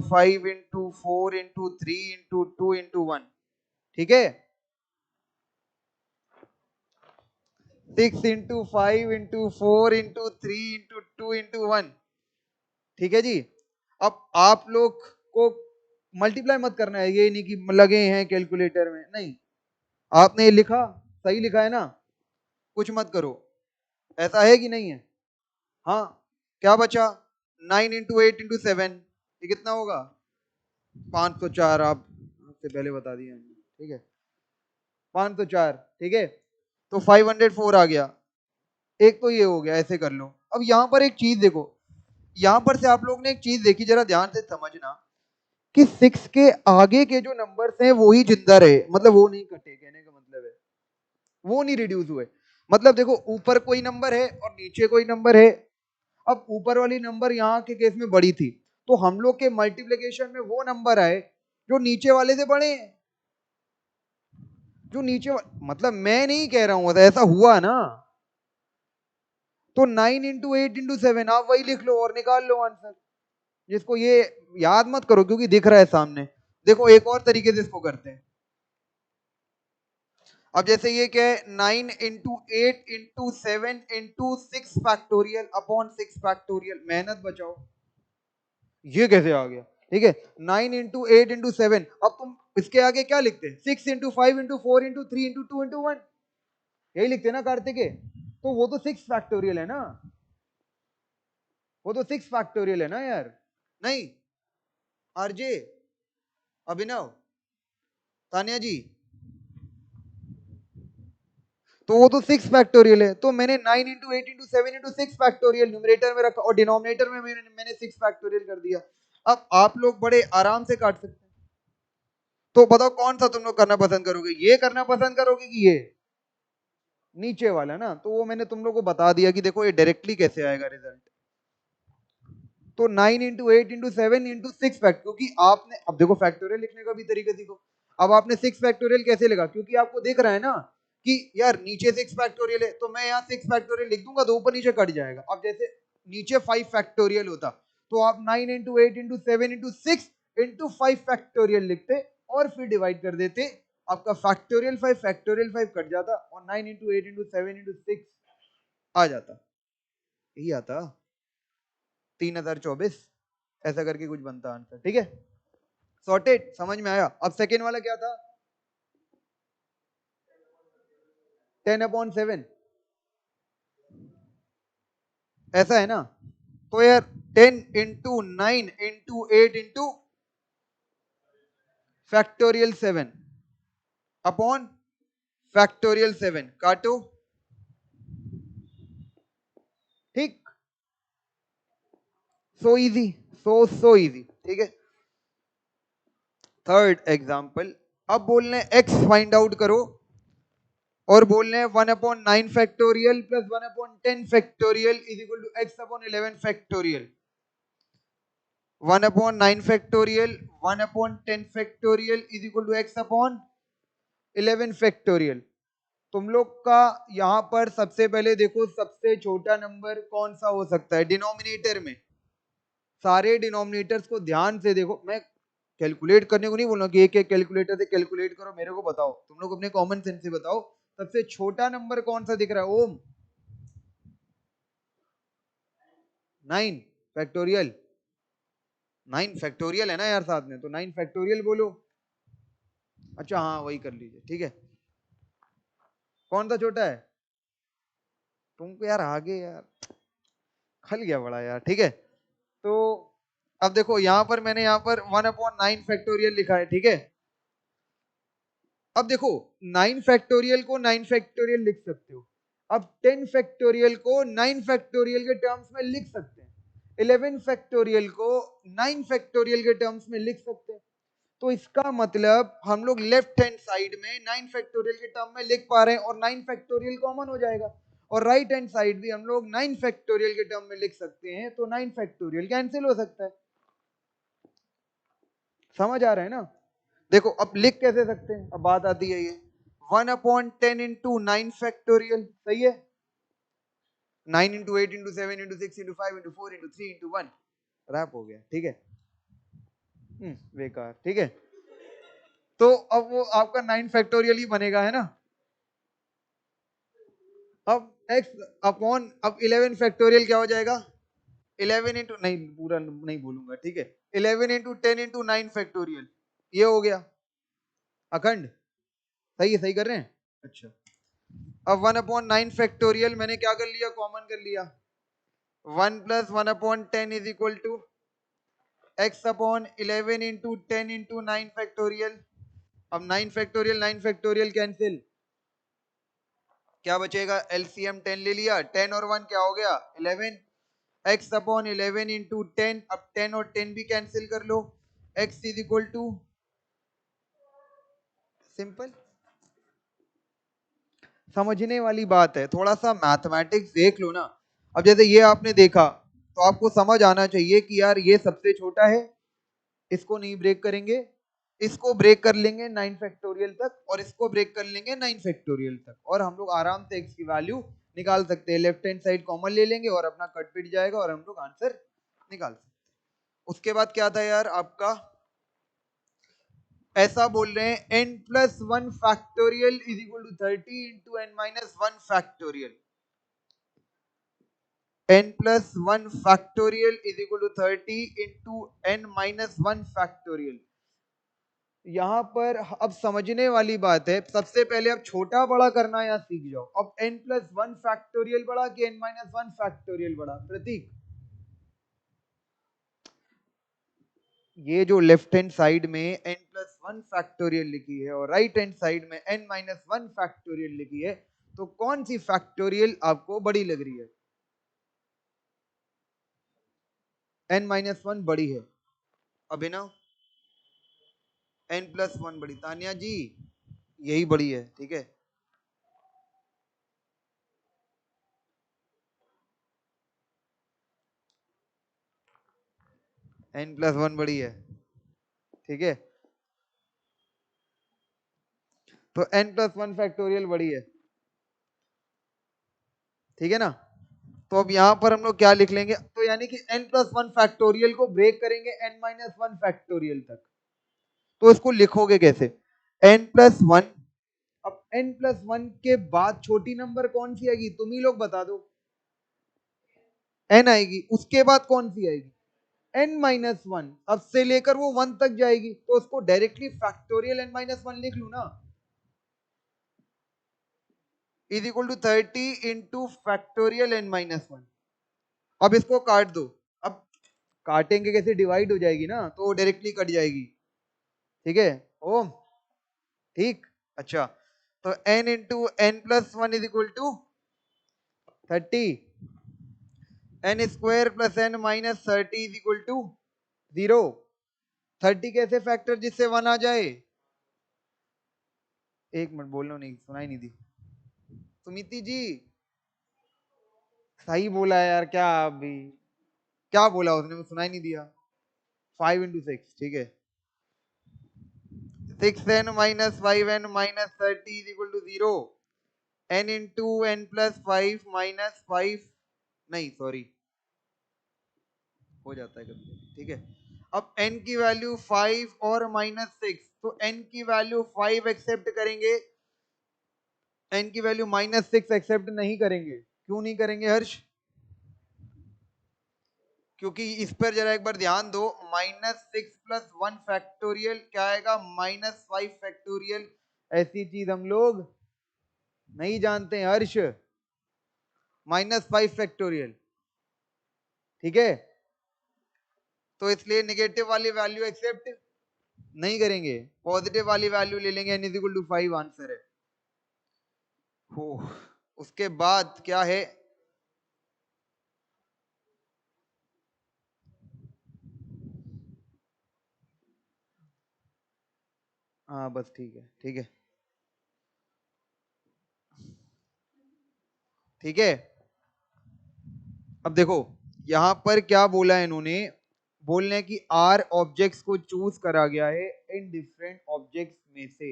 5 × 4 × 3 × 2 ठीक है, 6 × 5 × 4 × 3 × 2 ठीक है जी। अब आप लोग को मल्टीप्लाई मत करना है, ये नहीं कि लगे हैं कैलकुलेटर में, नहीं, आपने ये लिखा, सही लिखा है ना, कुछ मत करो, ऐसा है कि नहीं है, हाँ, क्या बचा, 9 × 8 × 7 ये कितना होगा? 504। आपसे पहले बता दिया हमने, ठीक है, 504, ठीक है। तो 504 आ गया। एक तो ये हो गया, ऐसे कर लो। अब यहाँ पर एक चीज देखो, यहाँ पर से आप लोग ने एक चीज देखी, जरा ध्यान से समझना कि 6 के आगे के जो नंबर्स हैं वो ही जिंदा रहे, मतलब वो नहीं कटे, कहने का मतलब है वो नहीं रिड्यूस हुए। मतलब देखो, ऊपर कोई नंबर है और नीचे कोई नंबर है। अब ऊपर वाली नंबर यहाँ के केस में बड़ी थी, तो हम लोग के मल्टीप्लिकेशन में वो नंबर आए जो नीचे वाले से बड़े हैं। जो मतलब मैं नहीं कह रहा हूं, ऐसा हुआ ना। तो 9 × 8 × 7 आप वही लिख लो और निकाल लो आंसर। जिसको ये याद मत करो क्योंकि दिख रहा है सामने। देखो एक और तरीके से इसको करते हैं। अब जैसे ये क्या है, 9 × 8 × 7 × 6 अपॉन 6 फैक्टोरियल, मेहनत बचाओ। ये कैसे आ गया? ठीक है, 9 × 8 × 7। अब तुम इसके आगे क्या लिखते हैं? 6 × 5 × 4 × 3 × 2 × 1 यही लिखते हैं ना कार्तिक के? तो वो तो 6 फैक्टोरियल है ना, वो तो 6 फैक्टोरियल है ना यार। नहीं आरजे, अभिनव, तानिया जी, तो वो तो 6 फैक्टोरियल है। तो मैंने 9 × 8 × 7 × 6 फैक्टोरियल न्यूमरेटर में रखा और डिनोमिनेटर में मैंने 6 फैक्टोरियल कर दिया। अब आप लोग बड़े आराम से काट सकते हैं। तो बताओ कौन सा तुम लोग करना पसंद करोगे? ये करना पसंद करोगे कि ये नीचे वाला? ना, तो वो मैंने तुम लोग को बता दिया कि देखो ये डायरेक्टली कैसे आएगा रिजल्ट। तो 9 × 8 × 7 × 6 फैक्ट, क्योंकि आपने, अब देखो फैक्टोरियल लिखने का भी तरीका सीखो। अब आपने 6 फैक्टोरियल कैसे लिखा? क्योंकि आपको दिख रहा है ना कि यार नीचे 6 फैक्टोरियल है, तो मैं यहाँ 6 फैक्टोरियल लिख दूंगा तो ऊपर नीचे कट जाएगा। अब जैसे नीचे 5 फैक्टोरियल होता तो आप 9 × 8 × 7 × 6 × 5 फैक्टोरियल लिखते और फिर डिवाइड कर देते। आपका फैक्टोरियल 5 कट जाता और 9 × 8 × 7 × 6 आ जाता। यही आता 3024, ऐसा करके कुछ बनता आंसर। ठीक है, सॉर्टेड, समझ में आया? अब सेकेंड वाला क्या था? 10/7, ऐसा है ना? तो यार 10 × 9 × 8 फैक्टोरियल 7 अपॉन फैक्टोरियल 7, काटो। ठीक, सो इजी, सो इजी। ठीक है, थर्ड एग्जाम्पल। अब बोलने एक्स फाइंड आउट करो और बोलने 1/9 factorial plus 1/10 factorial is equal to x/11 factorial. 1/9 factorial 1/10 factorial is equal to x/11 factorial. तुम लोग का यहां पर सबसे पहले देखो, सबसे छोटा नंबर कौन सा हो सकता है डिनोमिनेटर में? सारे डिनोमिनेटर्स को ध्यान से देखो। मैं कैलकुलेट करने को नहीं बोल रहा कि एक एक कैलकुलेटर से कैलकुलेट करो, मेरे को बताओ, तुम लोग अपने कॉमन सेंस से बताओ सबसे छोटा नंबर कौन सा दिख रहा है? ओम 9 फैक्टोरियल, 9 फैक्टोरियल है ना यार साथ में, तो 9 फैक्टोरियल बोलो। अच्छा हाँ वही कर लीजिए। ठीक है, कौन सा छोटा है? तुमको यार आगे यार खल गया बड़ा यार। ठीक है, तो अब देखो यहां पर मैंने यहां पर 1/9 फैक्टोरियल लिखा है। ठीक है, अब देखो 9 फैक्टोरियल को 9 फैक्टोरियल लिख सकते हो। अब 10 फैक्टोरियल को 9 फैक्टोरियल के टर्म्स में लिख सकते हैं। 11 फैक्टोरियल को 9 फैक्टोरियल के टर्म्स में लिख सकते हैं। तो इसका मतलब हम लोग लेफ्ट हैंड साइड में 9 फैक्टोरियल के टर्म में लिख पा रहे हैं और 9 फैक्टोरियल कॉमन हो जाएगा। और राइट हैंड साइड भी हम लोग 9 फैक्टोरियल के टर्म में लिख सकते हैं, तो 9 फैक्टोरियल कैंसिल हो सकता है। समझ आ रहा है ना? देखो अब लिख कैसे सकते हैं, अब बात आती है ये 1/10 इंटू 9 फैक्टोरियल, सही है? 9 into 8 into 7 into 6 into 5 into 4 into 3 into 1, wrap हो गया। ठीक है, बेकार। ठीक है, तो अब वो आपका 9 फैक्टोरियल ही बनेगा, है ना? अब x अपॉन, अब 11 फैक्टोरियल क्या हो जाएगा? 11 इंटू, नहीं पूरा नहीं बोलूंगा। ठीक है, 11 इंटू 10 इंटू 9 फैक्टोरियल, ये हो गया अखंड। सही है, सही कर रहे हैं? अच्छा, अब 1/9 फैक्टोरियल मैंने क्या कर लिया? कॉमन कर लिया। 1 plus 1 upon 10 is equal to x upon 11 into 10 into 9 factorial. अब 9 फैक्टोरियल कैंसिल, क्या बचेगा? एलसीएम 10 ले लिया, 10 और 1 क्या हो गया? 11, x अपॉन 11 इंटू 10, अब 10 और 10 भी कैंसिल कर लो, x is equal to, simple. समझने वाली बात है, थोड़ा सा मैथमेटिक्स देख लो ना। अब जैसे ये आपने देखा तो आपको समझ आना चाहिए कि यार ये सबसे छोटा है, इसको नहीं ब्रेक करेंगे, इसको ब्रेक कर लेंगे 9 फैक्टोरियल तक, और इसको ब्रेक कर लेंगे 9 फैक्टोरियल तक, और हम लोग आराम से x की वैल्यू निकाल सकते हैं। लेफ्ट हैंड साइड कॉमन ले लेंगे और अपना कट पिट जाएगा और हम लोग आंसर निकाल सकते हैं। उसके बाद क्या था यार आपका, ऐसा बोल रहे हैं n plus 1 factorial is equal to 30 into n minus 1 factorial. n plus 1 factorial is equal to 30 into n minus 1 factorial. यहां पर अब समझने वाली बात है, सबसे पहले अब छोटा बड़ा करना यहाँ सीख जाओ। अब n प्लस 1 फैक्टोरियल बड़ा कि n माइनस 1 फैक्टोरियल बड़ा? प्रतीक, ये जो लेफ्ट हैंड साइड में n प्लस 1 फैक्टोरियल लिखी है और राइट हैंड साइड में n माइनस 1 फैक्टोरियल लिखी है, तो कौन सी फैक्टोरियल आपको बड़ी लग रही है? n माइनस 1 बड़ी है अभिनव, n प्लस 1 बड़ी। तानिया जी यही बड़ी है, ठीक है। n प्लस 1 बड़ी है, ठीक है। तो n प्लस 1 फैक्टोरियल बड़ी है, ठीक है ना। तो अब यहां पर हम लोग क्या लिख लेंगे, तो यानी कि n प्लस 1 फैक्टोरियल को ब्रेक करेंगे n माइनस 1 फैक्टोरियल तक, तो इसको लिखोगे कैसे? n प्लस 1, अब n प्लस 1 के बाद छोटी नंबर कौन सी आएगी? तुम ही लोग बता दो। n आएगी, उसके बाद कौन सी आएगी? n माइनस 1, अब से लेकर वो 1 तक जाएगी, तो उसको डायरेक्टली फैक्टोरियल n माइनस 1 लिख लू ना, is equal to 30 into factorial n minus 1। अब इसको काट दो, अब काटेंगे कैसे? डिवाइड हो जाएगी ना, तो डायरेक्टली कट जाएगी, ठीक है। ओम, ठीक, अच्छा। तो n into n plus 1 is equal to 30, n square plus n minus 30 is equal to 0। 30 कैसे फैक्टर जिससे 1 आ जाए? एक मिनट बोलो, नहीं सुनाई नहीं दी। सुमिति जी सही बोला है यार, क्या अभी क्या बोला उसने, मुझे सुनाई नहीं दिया। 5 इंटू 6, ठीक है। 6n minus 5n minus 30 is equal to 0। n into n plus 5 minus 5, नहीं सॉरी, हो जाता है कभी, ठीक है। अब n की वैल्यू 5 और माइनस 6, तो n की वैल्यू 5 एक्सेप्ट करेंगे, n की वैल्यू माइनस 6 एक्सेप्ट नहीं करेंगे। क्यों नहीं करेंगे हर्ष? क्योंकि इस पर जरा एक बार ध्यान दो, माइनस 6 प्लस 1 फैक्टोरियल क्या आएगा? Minus 5 factorial. ऐसी चीज हम लोग नहीं जानते हैं हर्ष, माइनस 5 फैक्टोरियल, ठीक है। तो इसलिए नेगेटिव वाली वैल्यू एक्सेप्ट नहीं करेंगे, पॉजिटिव वाली वैल्यू ले लेंगे, n is equal to 5 answer है। हो, उसके बाद क्या है? हाँ बस ठीक है, ठीक है, ठीक है। अब देखो यहां पर क्या बोला है इन्होंने, बोल रहे हैं कि आर ऑब्जेक्ट्स को चूज करा गया है इन डिफरेंट ऑब्जेक्ट्स में से,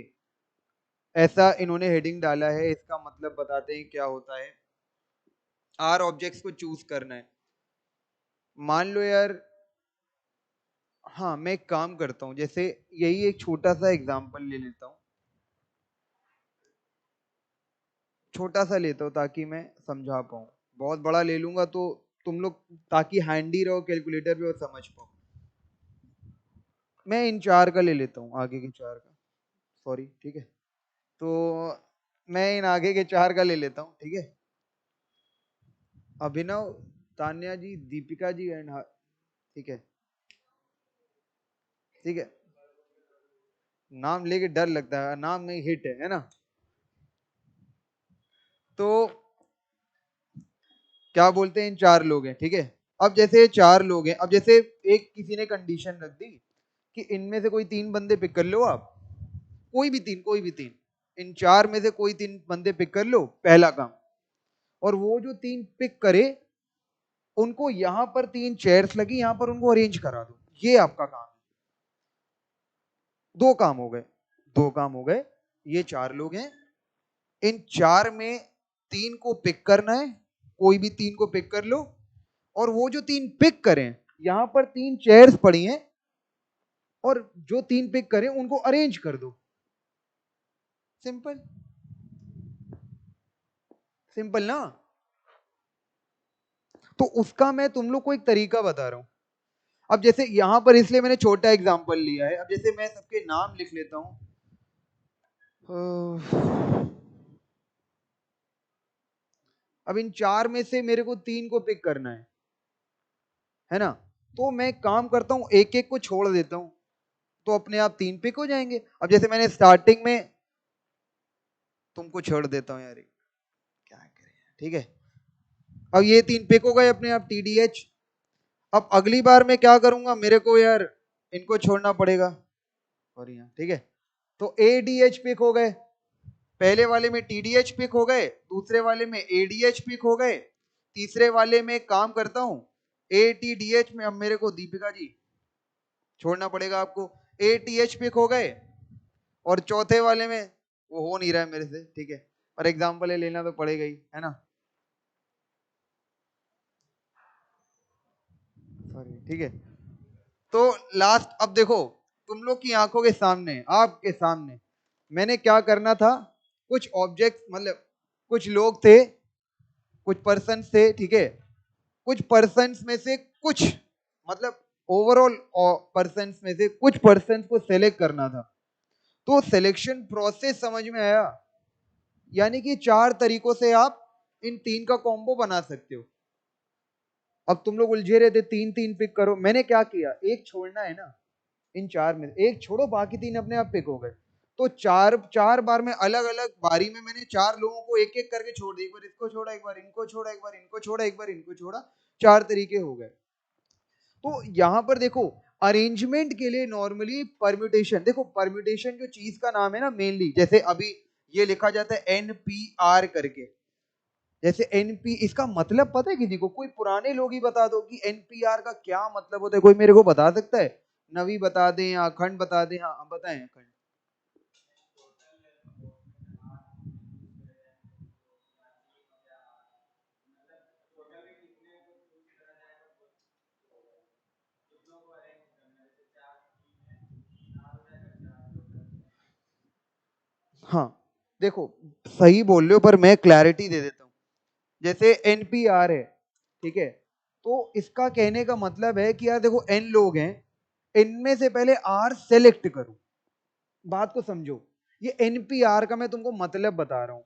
ऐसा इन्होंने हेडिंग डाला है। इसका मतलब बताते हैं क्या होता है। आर ऑब्जेक्ट्स को चूज करना है, मान लो यार, हाँ मैं एक काम करता हूँ, जैसे यही एक छोटा सा एग्जांपल ले लेता हूँ, छोटा सा लेता हूँ ताकि मैं समझा पाऊँ। बहुत बड़ा ले लूंगा तो तुम लोग ताकि हैंडी रहो कैलकुलेटर पे और समझ पाओ। मैं इन चार का ले लेता हूँ, आगे के चार का, सॉरी, ठीक है। तो मैं इन आगे के चार का ले लेता हूँ, ठीक है। अभिनव, तान्या जी, दीपिका जी एंड, ठीक है, ठीक है, नाम लेके डर लगता है, नाम में हिट है ना। तो क्या बोलते हैं, इन 4 लोग हैं, ठीक है। अब जैसे 4 लोग हैं, अब जैसे एक किसी ने कंडीशन रख दी कि इनमें से कोई 3 बंदे पिक कर लो आप, कोई भी तीन, इन 4 में से कोई 3 बंदे पिक कर लो, पहला काम। और वो जो 3 पिक करे, उनको यहां पर 3 चेयर्स लगी, यहां पर उनको अरेंज करा दो। ये आपका काम है। 2 काम हो गए, 2 काम हो गए। ये 4 लोग हैं, इन 4 में 3 को पिक करना है, कोई भी 3 को पिक कर लो। और वो जो 3 पिक करें, यहां पर 3 चेयर्स पड़ी हैं, और जो 3 पिक करें उनको अरेंज कर दो। सिंपल, सिंपल ना। तो उसका मैं तुम लोग को एक तरीका बता रहा हूं। अब जैसे यहां पर, इसलिए मैंने छोटा एग्जांपल लिया है। अब जैसे मैं सबके नाम लिख लेता हूं। अब इन 4 में से मेरे को 3 को पिक करना है ना। तो मैं काम करता हूं, एक एक को छोड़ देता हूं, तो अपने आप 3 पिक हो जाएंगे। अब जैसे मैंने स्टार्टिंग में तुमको छोड़ देता हूं यार, क्या करें, ठीक है। अब ये 3 पिक हो गए अपने आप, TDH। अब अगली बार मैं क्या करूंगा, मेरे को यार इनको छोड़ना पड़ेगा, और यहाँ, ठीक है। तो ADH पिक हो गए, पहले वाले में TDH पिक हो गए, दूसरे वाले में ADH पिक हो गए, तीसरे वाले में काम करता हूं ATDH में। अब मेरे को दीपिका जी छोड़ना पड़ेगा आपको, ATH पिक हो गए। और चौथे वाले में वो हो नहीं रहा है मेरे से, ठीक है, और एग्जाम्पल लेना तो पड़ेगा ही, है ना। सॉरी, ठीक है। तो लास्ट, अब देखो, तुम लोग की आंखों के सामने, आपके सामने मैंने क्या करना था, कुछ ऑब्जेक्ट, मतलब कुछ लोग थे, कुछ पर्सन थे, ठीक है। कुछ पर्सन में से कुछ, मतलब ओवरऑल पर्सन में से कुछ पर्सन को सेलेक्ट करना था। तो सिलेक्शन प्रोसेस समझ में आया, यानी कि 4 तरीकों से आप इन 3 का कॉम्बो बना सकते हो। अब तुम लोग उलझे रहे थे, 3 3 पिक करो, मैंने क्या किया, एक छोड़ना है ना, इन 4 में एक छोड़ो, बाकी 3 अपने आप पिक हो गए। तो 4 बार में अलग अलग बारी में मैंने 4 लोगों को एक एक करके छोड़ दिया, एक बार इसको छोड़ा, एक बार इनको छोड़ा, एक बार इनको छोड़ा, एक बार इनको छोड़ा, 4 तरीके हो गए। तो यहां पर देखो, अरेंजमेंट के लिए नॉर्मली परम्यूटेशन, देखो परम्यूटेशन जो चीज का नाम है ना, मेनली जैसे अभी ये लिखा जाता है NPR करके। जैसे NP, इसका मतलब पता है किसी को, कोई पुराने लोग ही बता दो कि NPR का क्या मतलब होता है, कोई मेरे को बता सकता है? नवी बता दें या अखंड बता दें, हाँ बताएं अखंड। हाँ, देखो सही बोल रहे हो, पर मैं क्लैरिटी दे देता हूँ। जैसे NPR है, ठीक है, तो इसका कहने का मतलब है कि यार देखो N लोग हैं, इनमें से पहले R सेलेक्ट करो। बात को समझो, ये NPR का मैं तुमको मतलब बता रहा हूं।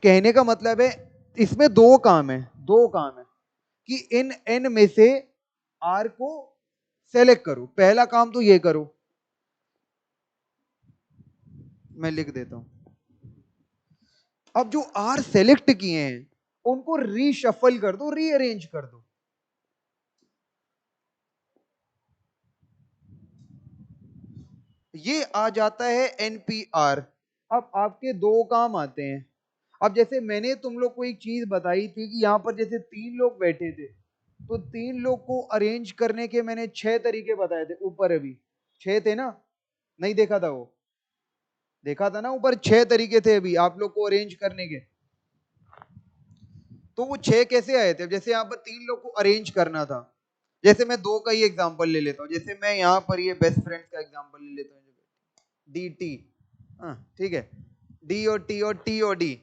कहने का मतलब है, इसमें 2 काम है, 2 काम है कि इन N में से R को सेलेक्ट करो। पहला काम तो ये करो, मैं लिख देता हूं। अब जो R सेलेक्ट किए हैं, उनको रीशफल कर दो, रीअरेंज कर दो। ये आ जाता है NPR। अब आपके 2 काम आते हैं। अब जैसे मैंने तुम लोग को एक चीज बताई थी कि यहां पर जैसे 3 लोग बैठे थे, तो 3 लोग को अरेंज करने के मैंने 6 तरीके बताए थे ऊपर, अभी 6 थे ना, नहीं देखा था वो? देखा था ना, ऊपर 6 तरीके थे अभी आप लोग को अरेंज करने के। तो वो 6 कैसे आए थे? जैसे यहाँ पर 3 लोग को अरेंज करना था, जैसे मैं 2 का ही एग्जांपल ले लेता हूँ। जैसे मैं यहाँ पर ये बेस्ट फ्रेंड्स का एग्जांपल ले लेता हूँ, DT, हाँ ठीक है, DOT और TOD।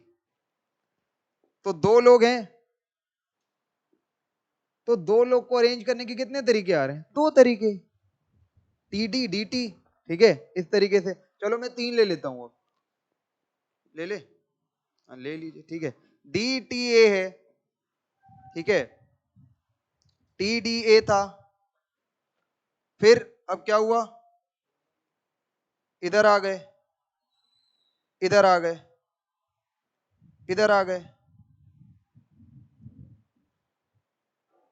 तो 2 लोग हैं, तो 2 लोग को अरेंज करने के कितने तरीके आ रहे हैं? 2 तरीके, TD DT, ठीक है, इस तरीके से। चलो मैं 3 ले लेता हूँ, अब ले ले, हाँ ले लीजिए, ठीक है। DTA है, ठीक है, TDA था, फिर अब क्या हुआ, इधर आ गए, इधर आ गए, इधर आ गए,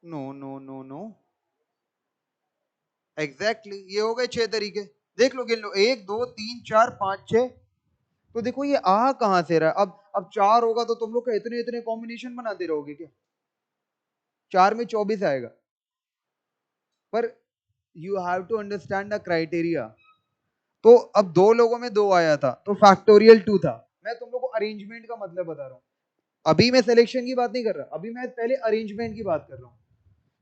no no no no, exactly ये हो गए 6 तरीके। देख लो, गिन लो, 1 2 3 4 5 6। तो देखो ये आ कहां से रहा है। अब 4 होगा तो तुम लोग का इतने इतने कॉम्बिनेशन बनाते रहोगे क्या? 4 में 24 आएगा। पर you have to understand the criteria. तो अब 2 लोगों में 2 आया था तो फैक्टोरियल 2 था। मैं तुम लोग को अरेंजमेंट का मतलब बता रहा हूँ, अभी मैं सिलेक्शन की बात नहीं कर रहा, अभी मैं पहले अरेंजमेंट की बात कर रहा हूँ।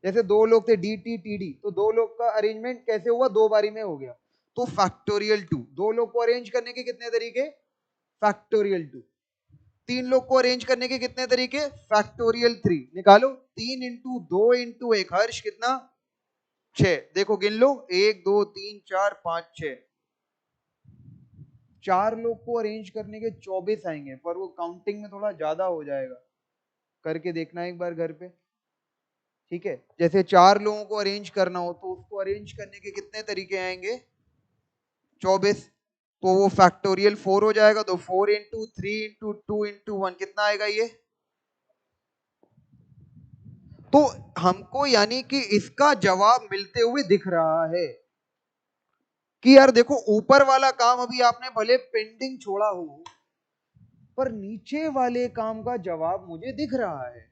जैसे 2 लोग थे DT TD, तो 2 लोग का अरेंजमेंट कैसे हुआ, 2 बारी में हो गया, तो फैक्टोरियल 2। 2 लोग को अरेंज करने के कितने तरीके, फैक्टोरियल 2। 3 लोग को अरेंज करने के कितने तरीके, फैक्टोरियल 3। निकालो, 3 × 2 × 1, हर्ष कितना, 6। देखो गिन लो, 1 2 3 4 5 6। 4 लोग को अरेंज करने के 24 आएंगे, पर वो काउंटिंग में थोड़ा ज्यादा हो जाएगा, करके देखना एक बार घर पे। ठीक है, जैसे 4 लोगों को अरेंज करना हो तो उसको अरेंज करने के कितने तरीके आएंगे, 24। तो वो फैक्टोरियल 4 हो जाएगा, तो 4 × 3 × 2 × 1 कितना आएगा ये। तो हमको यानी कि इसका जवाब मिलते हुए दिख रहा है कि यार देखो, ऊपर वाला काम अभी आपने भले पेंडिंग छोड़ा हो, पर नीचे वाले काम का जवाब मुझे दिख रहा है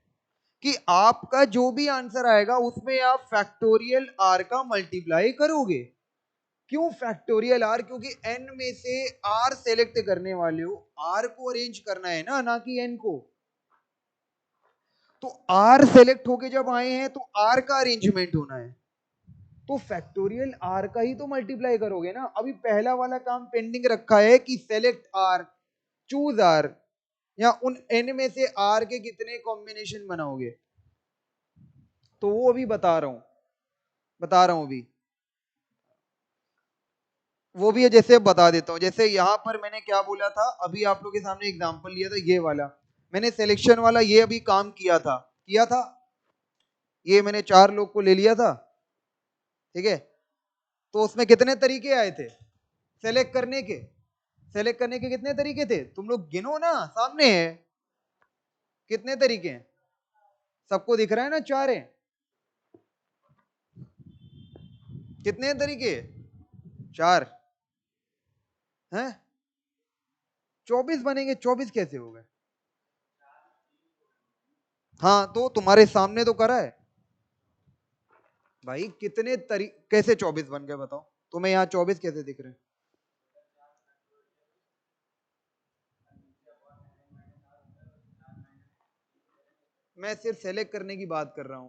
कि आपका जो भी आंसर आएगा उसमें आप फैक्टोरियल आर का मल्टीप्लाई करोगे। क्यों फैक्टोरियल आर, क्योंकि एन में से आर सेलेक्ट करने वाले हो, आर को अरेंज करना है ना कि एन को। तो आर सेलेक्ट होके जब आए हैं तो आर का अरेंजमेंट होना है, तो फैक्टोरियल आर का ही तो मल्टीप्लाई करोगे ना। अभी पहला वाला काम पेंडिंग रखा है कि सेलेक्ट आर, चूज आर, या उन एन में से आर के कितने कॉम्बिनेशन बनाओगे, तो वो अभी बता रहा हूं अभी, वो भी है। जैसे बता देता हूं, जैसे यहां पर मैंने क्या बोला था, अभी आप लोग के सामने एग्जांपल लिया था ये वाला, मैंने सिलेक्शन वाला ये अभी काम किया था, ये मैंने 4 लोग को ले लिया था। ठीक है, तो उसमें कितने तरीके आए थे सेलेक्ट करने के, सेलेक्ट करने के कितने तरीके थे, तुम लोग गिनो ना, सामने है, कितने तरीके हैं, सबको दिख रहा है ना, 4 है, कितने तरीके, 4 हैं, 24 बनेंगे, 24 कैसे हो गए। हाँ, तो तुम्हारे सामने तो करा है भाई, कितने तरीके, कैसे 24 बन गए बताओ, तुम्हें यहाँ 24 कैसे दिख रहे हैं। मैं सिर्फ सेलेक्ट करने की बात कर रहा हूं,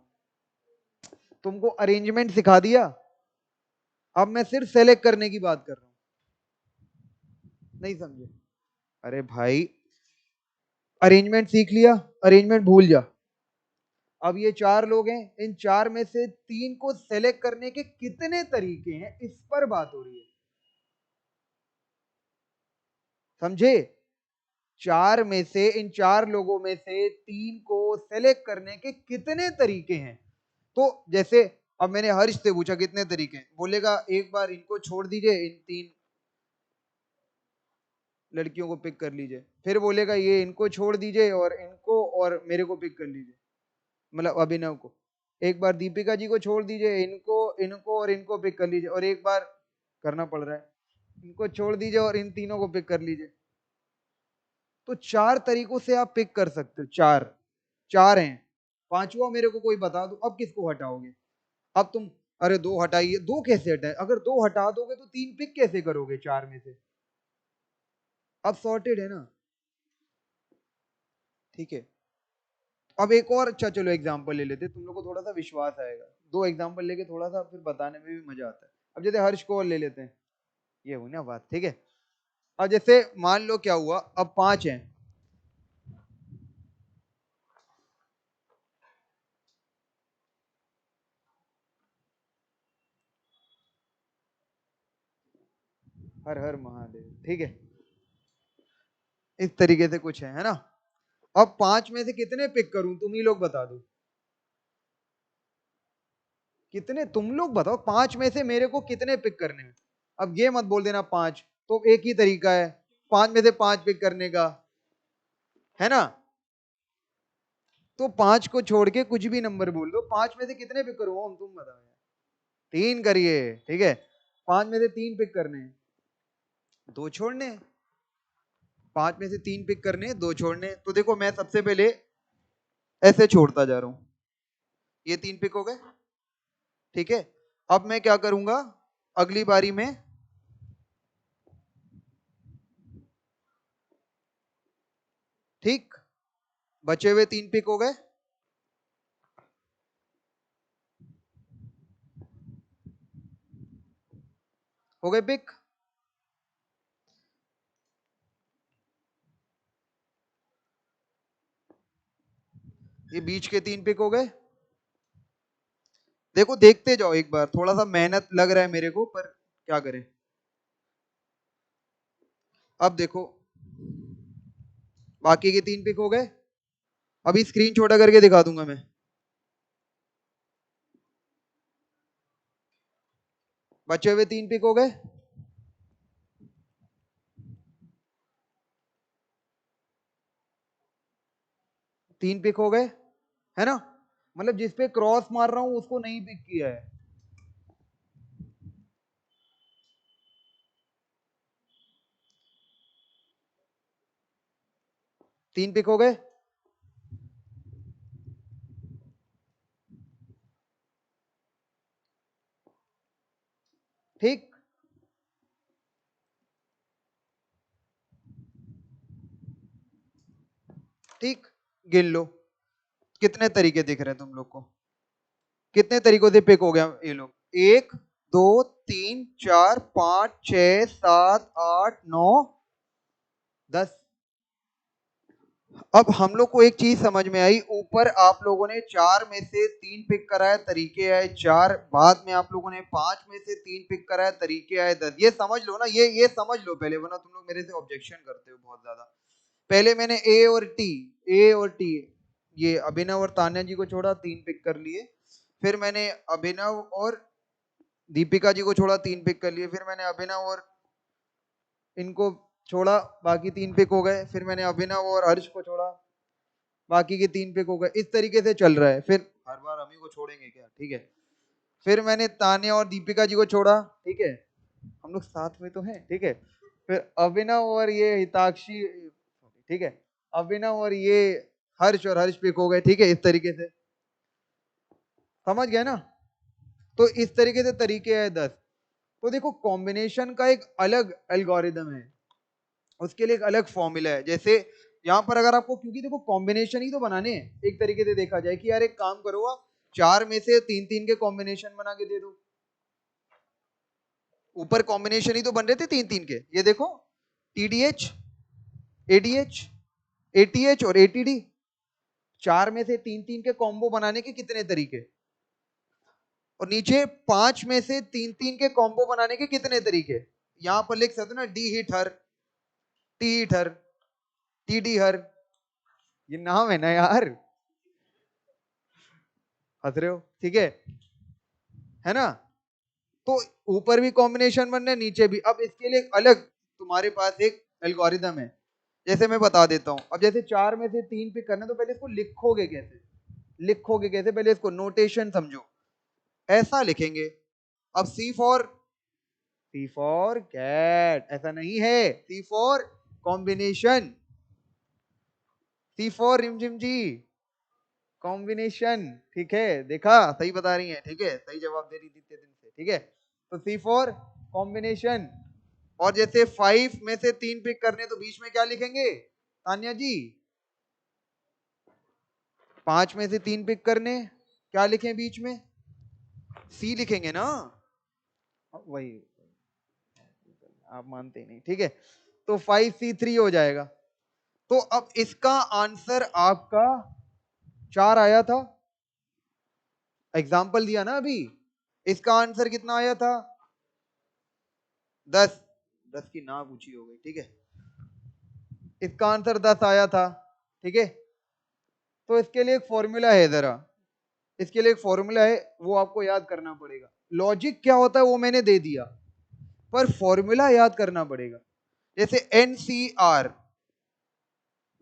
तुमको अरेंजमेंट सिखा दिया, अब मैं सिर्फ सेलेक्ट करने की बात कर रहा हूं, नहीं समझे। अरे भाई, अरेंजमेंट सीख लिया, अरेंजमेंट भूल जा। अब ये 4 लोग हैं, इन 4 में से 3 को सेलेक्ट करने के कितने तरीके हैं, इस पर बात हो रही है, समझे। 4 में से, इन 4 लोगों में से 3 को सेलेक्ट करने के कितने तरीके हैं। तो जैसे अब मैंने हर्ष से पूछा कितने तरीके हैं, बोलेगा एक बार इनको छोड़ दीजिए, इन 3 लड़कियों को पिक कर लीजिए, फिर बोलेगा ये इनको छोड़ दीजिए और इनको और मेरे को पिक कर लीजिए, मतलब अभिनव को। एक बार दीपिका जी को छोड़ दीजिए, इनको इनको और इनको पिक कर लीजिए, और एक बार करना पड़ रहा है, इनको छोड़ दीजिए और इन तीनों को पिक कर लीजिए। तो 4 तरीकों से आप पिक कर सकते हो, 4 4 हैं, पांचवा मेरे को कोई बता दो, अब किसको हटाओगे। अब तुम, अरे 2 हटाइए, 2 कैसे हटाए, अगर 2 हटा दोगे तो 3 पिक कैसे करोगे 4 में से। अब सॉर्टेड है ना। ठीक है, अब एक और, अच्छा चलो एग्जांपल ले लेते, तुम लोग को थोड़ा सा विश्वास आएगा, 2 एग्जांपल लेके थोड़ा सा फिर बताने में भी मजा आता है। अब जैसे हर्ष को और ले लेते हैं, ये हुई ना बात। ठीक है, अब जैसे मान लो क्या हुआ, अब 5 हैं, हर हर महादेव। ठीक है, इस तरीके से कुछ है ना। अब 5 में से कितने पिक करूं, तुम ही लोग बता दो। कितने, तुम लोग बताओ 5 में से मेरे को कितने पिक करने हैं। अब ये मत बोल देना 5, तो एक ही तरीका है 5 में से 5 पिक करने का, है ना। तो 5 को छोड़ के कुछ भी नंबर बोल दो, 5 में से कितने पिक करूँ हम, तुम बताओ यार। 3 करिए, ठीक है। 5 में से 3 पिक करने हैं, 2 छोड़ने हैं। 5 में से 3 पिक करने हैं, 2 छोड़ने हैं। तो देखो मैं सबसे पहले ऐसे छोड़ता जा रहा हूं, ये 3 पिक हो गए, ठीक है। अब मैं क्या करूंगा, अगली बारी में ठीक, बचे हुए 3 पिक हो गए पिक। ये बीच के 3 पिक हो गए। देखो देखते जाओ एक बार, थोड़ा सा मेहनत लग रहा है मेरे को, पर क्या करें। अब देखो बाकी के 3 पिक हो गए। अभी स्क्रीन छोटा करके दिखा दूंगा मैं। बचे हुए 3 पिक हो गए। 3 पिक हो गए, है ना। मतलब जिस पे क्रॉस मार रहा हूं उसको नहीं पिक किया है। 3 पिक हो गए। ठीक, ठीक, गिन लो कितने तरीके दिख रहे हैं तुम लोग को, कितने तरीकों से पिक हो गया ये लोग। 1 2 3 4 5 6 7 8 9 10। अब हम लोग को एक चीज समझ में आई, ऊपर आप लोगों ने 4 में से 3 पिक कराए, तरीके आए 4, बाद में आप लोगों ने 5 में से 3 पिक कराए, तरीके आए 10। ये समझ लो ना, ये समझ लो पहले, वरना तुम लोग मेरे से ऑब्जेक्शन करते हो बहुत ज्यादा। पहले मैंने ए और टी, ये अभिनव और तान्या जी को छोड़ा, 3 पिक कर लिए। फिर मैंने अभिनव और दीपिका जी को छोड़ा, 3 पिक कर लिए। फिर मैंने अभिनव और इनको छोड़ा, बाकी 3 पिक हो गए। फिर मैंने अभिनव और हर्ष को छोड़ा, बाकी के 3 पिक हो गए। इस तरीके से चल रहा है। फिर हर बार हम ही को छोड़ेंगे क्या, ठीक है। फिर मैंने तान्या और दीपिका जी को छोड़ा, ठीक है, हम लोग साथ में तो हैं, ठीक है। फिर अभिनव और ये हिताक्षी, ठीक है, अभिनव और ये हर्ष और हर्ष पिक हो गए, ठीक है। इस तरीके से समझ गए ना। तो इस तरीके से तरीके हैं 10। तो देखो कॉम्बिनेशन का एक अलग एल्गोरिदम है, उसके लिए एक अलग फॉर्मूला है। जैसे यहाँ पर अगर आपको, क्योंकि देखो कॉम्बिनेशन ही तो बनाने हैं, एक तरीके से देखा जाए कि यार एक काम करो, आप 4 में से 3 3 के कॉम्बिनेशन बना के दे दो। ऊपर कॉम्बिनेशन ही तो बन रहे थे 3 3 के, ये देखो, टीडीएच, एडीएच, एटीएच और एटीडी। 4 में से 3 3 के कॉम्बो बनाने के कितने तरीके, और नीचे 5 में से 3 3 के कॉम्बो बनाने के कितने तरीके। यहां पर लिख सकते हो ना, डी हिट हर, टी हिट हर, टीडी हर। ये नाम है ना यार, हंस रहे हो, ठीक है ना। तो ऊपर भी कॉम्बिनेशन बनना है, नीचे भी। अब इसके लिए एक अलग तुम्हारे पास एक एल्गोरिदम है, जैसे मैं बता देता हूं। अब जैसे 4 में से 3 पिक करना, तो पहले इसको लिखोगे कैसे, लिखोगे कैसे, पहले इसको नोटेशन समझो। ऐसा लिखेंगे, अब सी फॉर कैट, ऐसा नहीं है, सी फॉर कॉम्बिनेशन, सी फॉर रिमझिम जी, कॉम्बिनेशन, ठीक है। देखा, सही बता रही है, ठीक है, सही जवाब दे रही थी इतने दिन से, ठीक है। तो सी फॉर कॉम्बिनेशन। और जैसे 5 में से 3 पिक करने, तो बीच में क्या लिखेंगे तान्या जी, 5 में से 3 पिक करने, क्या लिखें बीच में, सी लिखेंगे ना, वही, आप मानते ही नहीं, ठीक है। तो 5C3 हो जाएगा। तो अब इसका आंसर आपका 4 आया था, एग्जाम्पल दिया ना अभी। इसका आंसर कितना आया था, 10। 10 की नाक ऊंची हो गई, ठीक है। इसका आंसर 10 आया था, ठीक है। तो इसके लिए एक फॉर्मूला है जरा, इसके लिए एक फॉर्मूला है, वो आपको याद करना पड़ेगा। लॉजिक क्या होता है वो मैंने दे दिया, पर फॉर्मूला याद करना पड़ेगा। जैसे NCR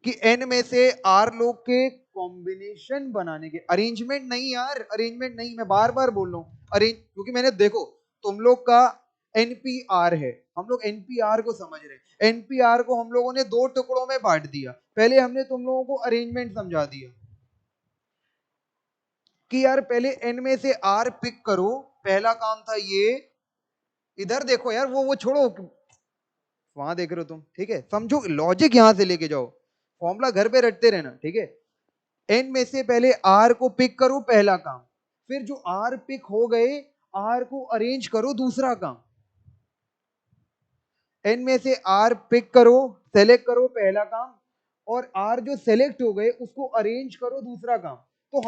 कि N में से R लोग के कॉम्बिनेशन बनाने के, अरेंजमेंट नहीं यार, अरेंजमेंट नहीं, मैं बार बार बोल रहा हूँ अरेंज, क्योंकि मैंने देखो तुम लोग का NPR है, हम लोग NPR को समझ रहे हैं। NPR को हम लोगों ने दो टुकड़ों में बांट दिया। पहले हमने तुम लोगों को अरेंजमेंट समझा दिया कि यार पहले N में से R पिक करो, पहला काम था ये। इधर देखो यार, वो छोड़ो, वहां देख रहे हो तुम, ठीक है, समझो लॉजिक यहां से लेके जाओ, फॉर्मूला घर पे रटते रहना, ठीक है। N में से पहले R को पिक करो, पहला काम। फिर जो R पिक हो गए, R को अरेंज करो, दूसरा काम। N में से R पिक करो, सेलेक्ट करो, पहला काम। और R जो सेलेक्ट हो गए उसको अरेंज करो, दूसरा काम। तो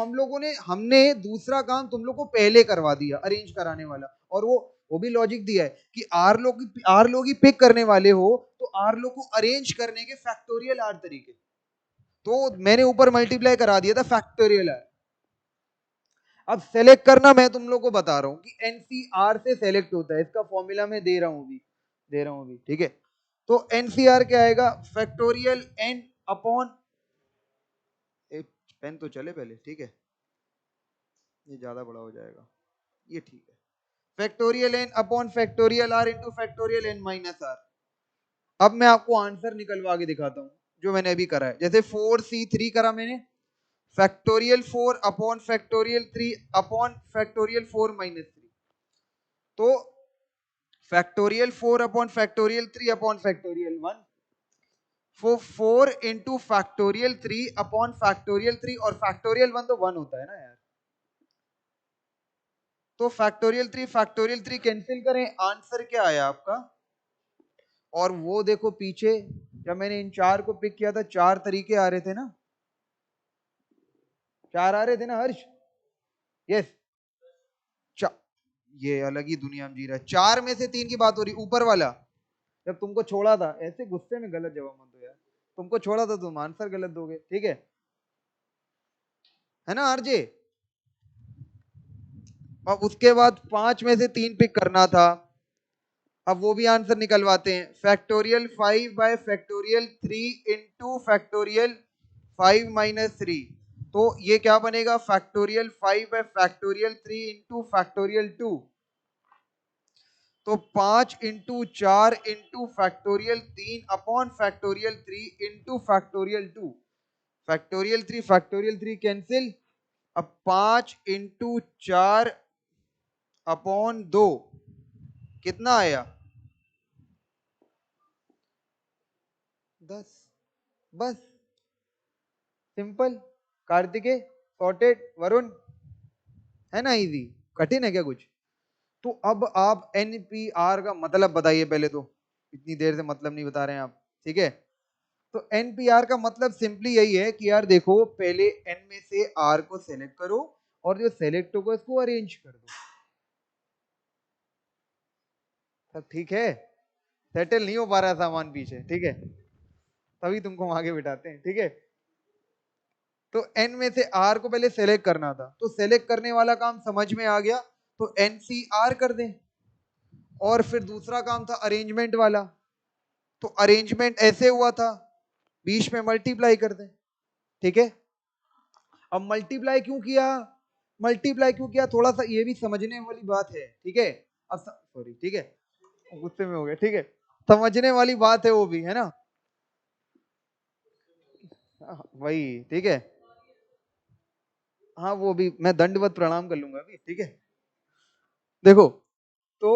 हमने दूसरा काम तुम लोग को पहले करवा दिया, अरेंज कराने वाला। और वो भी लॉजिक दिया है कि आर लोग ही पिक करने वाले हो, तो आर लोग को अरेंज करने के फैक्टोरियल आर तरीके। तो मैंने ऊपर मल्टीप्लाई करा दिया था फैक्टोरियल आर। अब सेलेक्ट करना मैं तुम लोग को बता रहा हूं कि एनसीआर से सेलेक्ट होता है, इसका फॉर्मूला मैं दे रहा हूं भी, ठीक है। तो एनसीआर क्या आएगा, फैक्टोरियल एन अपॉन, पेन तो चले पहले, ठीक है, ये ज्यादा बड़ा हो जाएगा, ये ठीक है। Factorial n upon factorial r into factorial n minus r. अब मैं आपको आंसर निकलवा के दिखाता हूं जो मैंने अभी करा है। जैसे 4C3 करा मैंने, factorial 4 upon factorial 3 upon factorial 4 minus 3। तो factorial 4 upon factorial 3 upon factorial 1, 4 into factorial 3 upon factorial 3, और फैक्टोरियल 1 तो 1 होता है ना यार। तो फैक्टोरियल 3 कैंसिल करें, आंसर क्या आया आपका। और वो देखो पीछे, जब मैंने इन चार को पिक किया था, चार तरीके आ रहे थे ना, चार आ रहे थे ना हर्ष, यस। ये अलग ही दुनिया में जी रहा है। चार में से तीन की बात हो रही, ऊपर वाला जब तुमको छोड़ा था, ऐसे गुस्से में गलत जवाब मत दो यार, तुमको छोड़ा था तुम आंसर गलत दोगे, ठीक है ना आरजे। अब उसके बाद पांच में से तीन पिक करना था, अब वो भी आंसर निकलवाते हैं। Factorial 5 bye factorial 3 into factorial 5 minus 3। तो ये क्या बनेगा, factorial 5 bye factorial 3 into factorial 2। तो 5 into 4 into factorial 3 upon factorial 3 into factorial 2। Factorial 3 cancel. अब 5 इंटू 4 अपॉन 2 कितना आया, 10। बस, सिंपल। कार्तिकेय सॉर्टेड, वरुण, है ना इजी, कठिन है क्या कुछ। तो अब आप एनपीआर का मतलब बताइए पहले तो, इतनी देर से मतलब नहीं बता रहे हैं आप, ठीक है। तो एनपीआर का मतलब सिंपली यही है कि यार देखो, पहले एन में से आर को सेलेक्ट करो, और जो सेलेक्ट होगा उसको अरेंज कर दो। सब ठीक है, सेटल नहीं हो पा रहा सामान पीछे, ठीक है, तभी तुमको आगे बिठाते हैं, ठीक है। तो एन में से आर को पहले सेलेक्ट करना था, तो सेलेक्ट करने वाला काम समझ में आ गया, तो एनसीआर कर दें। और फिर दूसरा काम था अरेंजमेंट वाला, तो अरेंजमेंट ऐसे हुआ था, बीच में मल्टीप्लाई कर दें, ठीक है। अब मल्टीप्लाई क्यों किया, थोड़ा सा ये भी समझने वाली बात है, ठीक है। अब सॉरी, ठीक है, गुस्से में हो गया, ठीक है, समझने वाली बात है वो भी, है ना। वही, ठीक है, हाँ वो भी मैं दंडवत प्रणाम कर लूंगा अभी, ठीक है। देखो, तो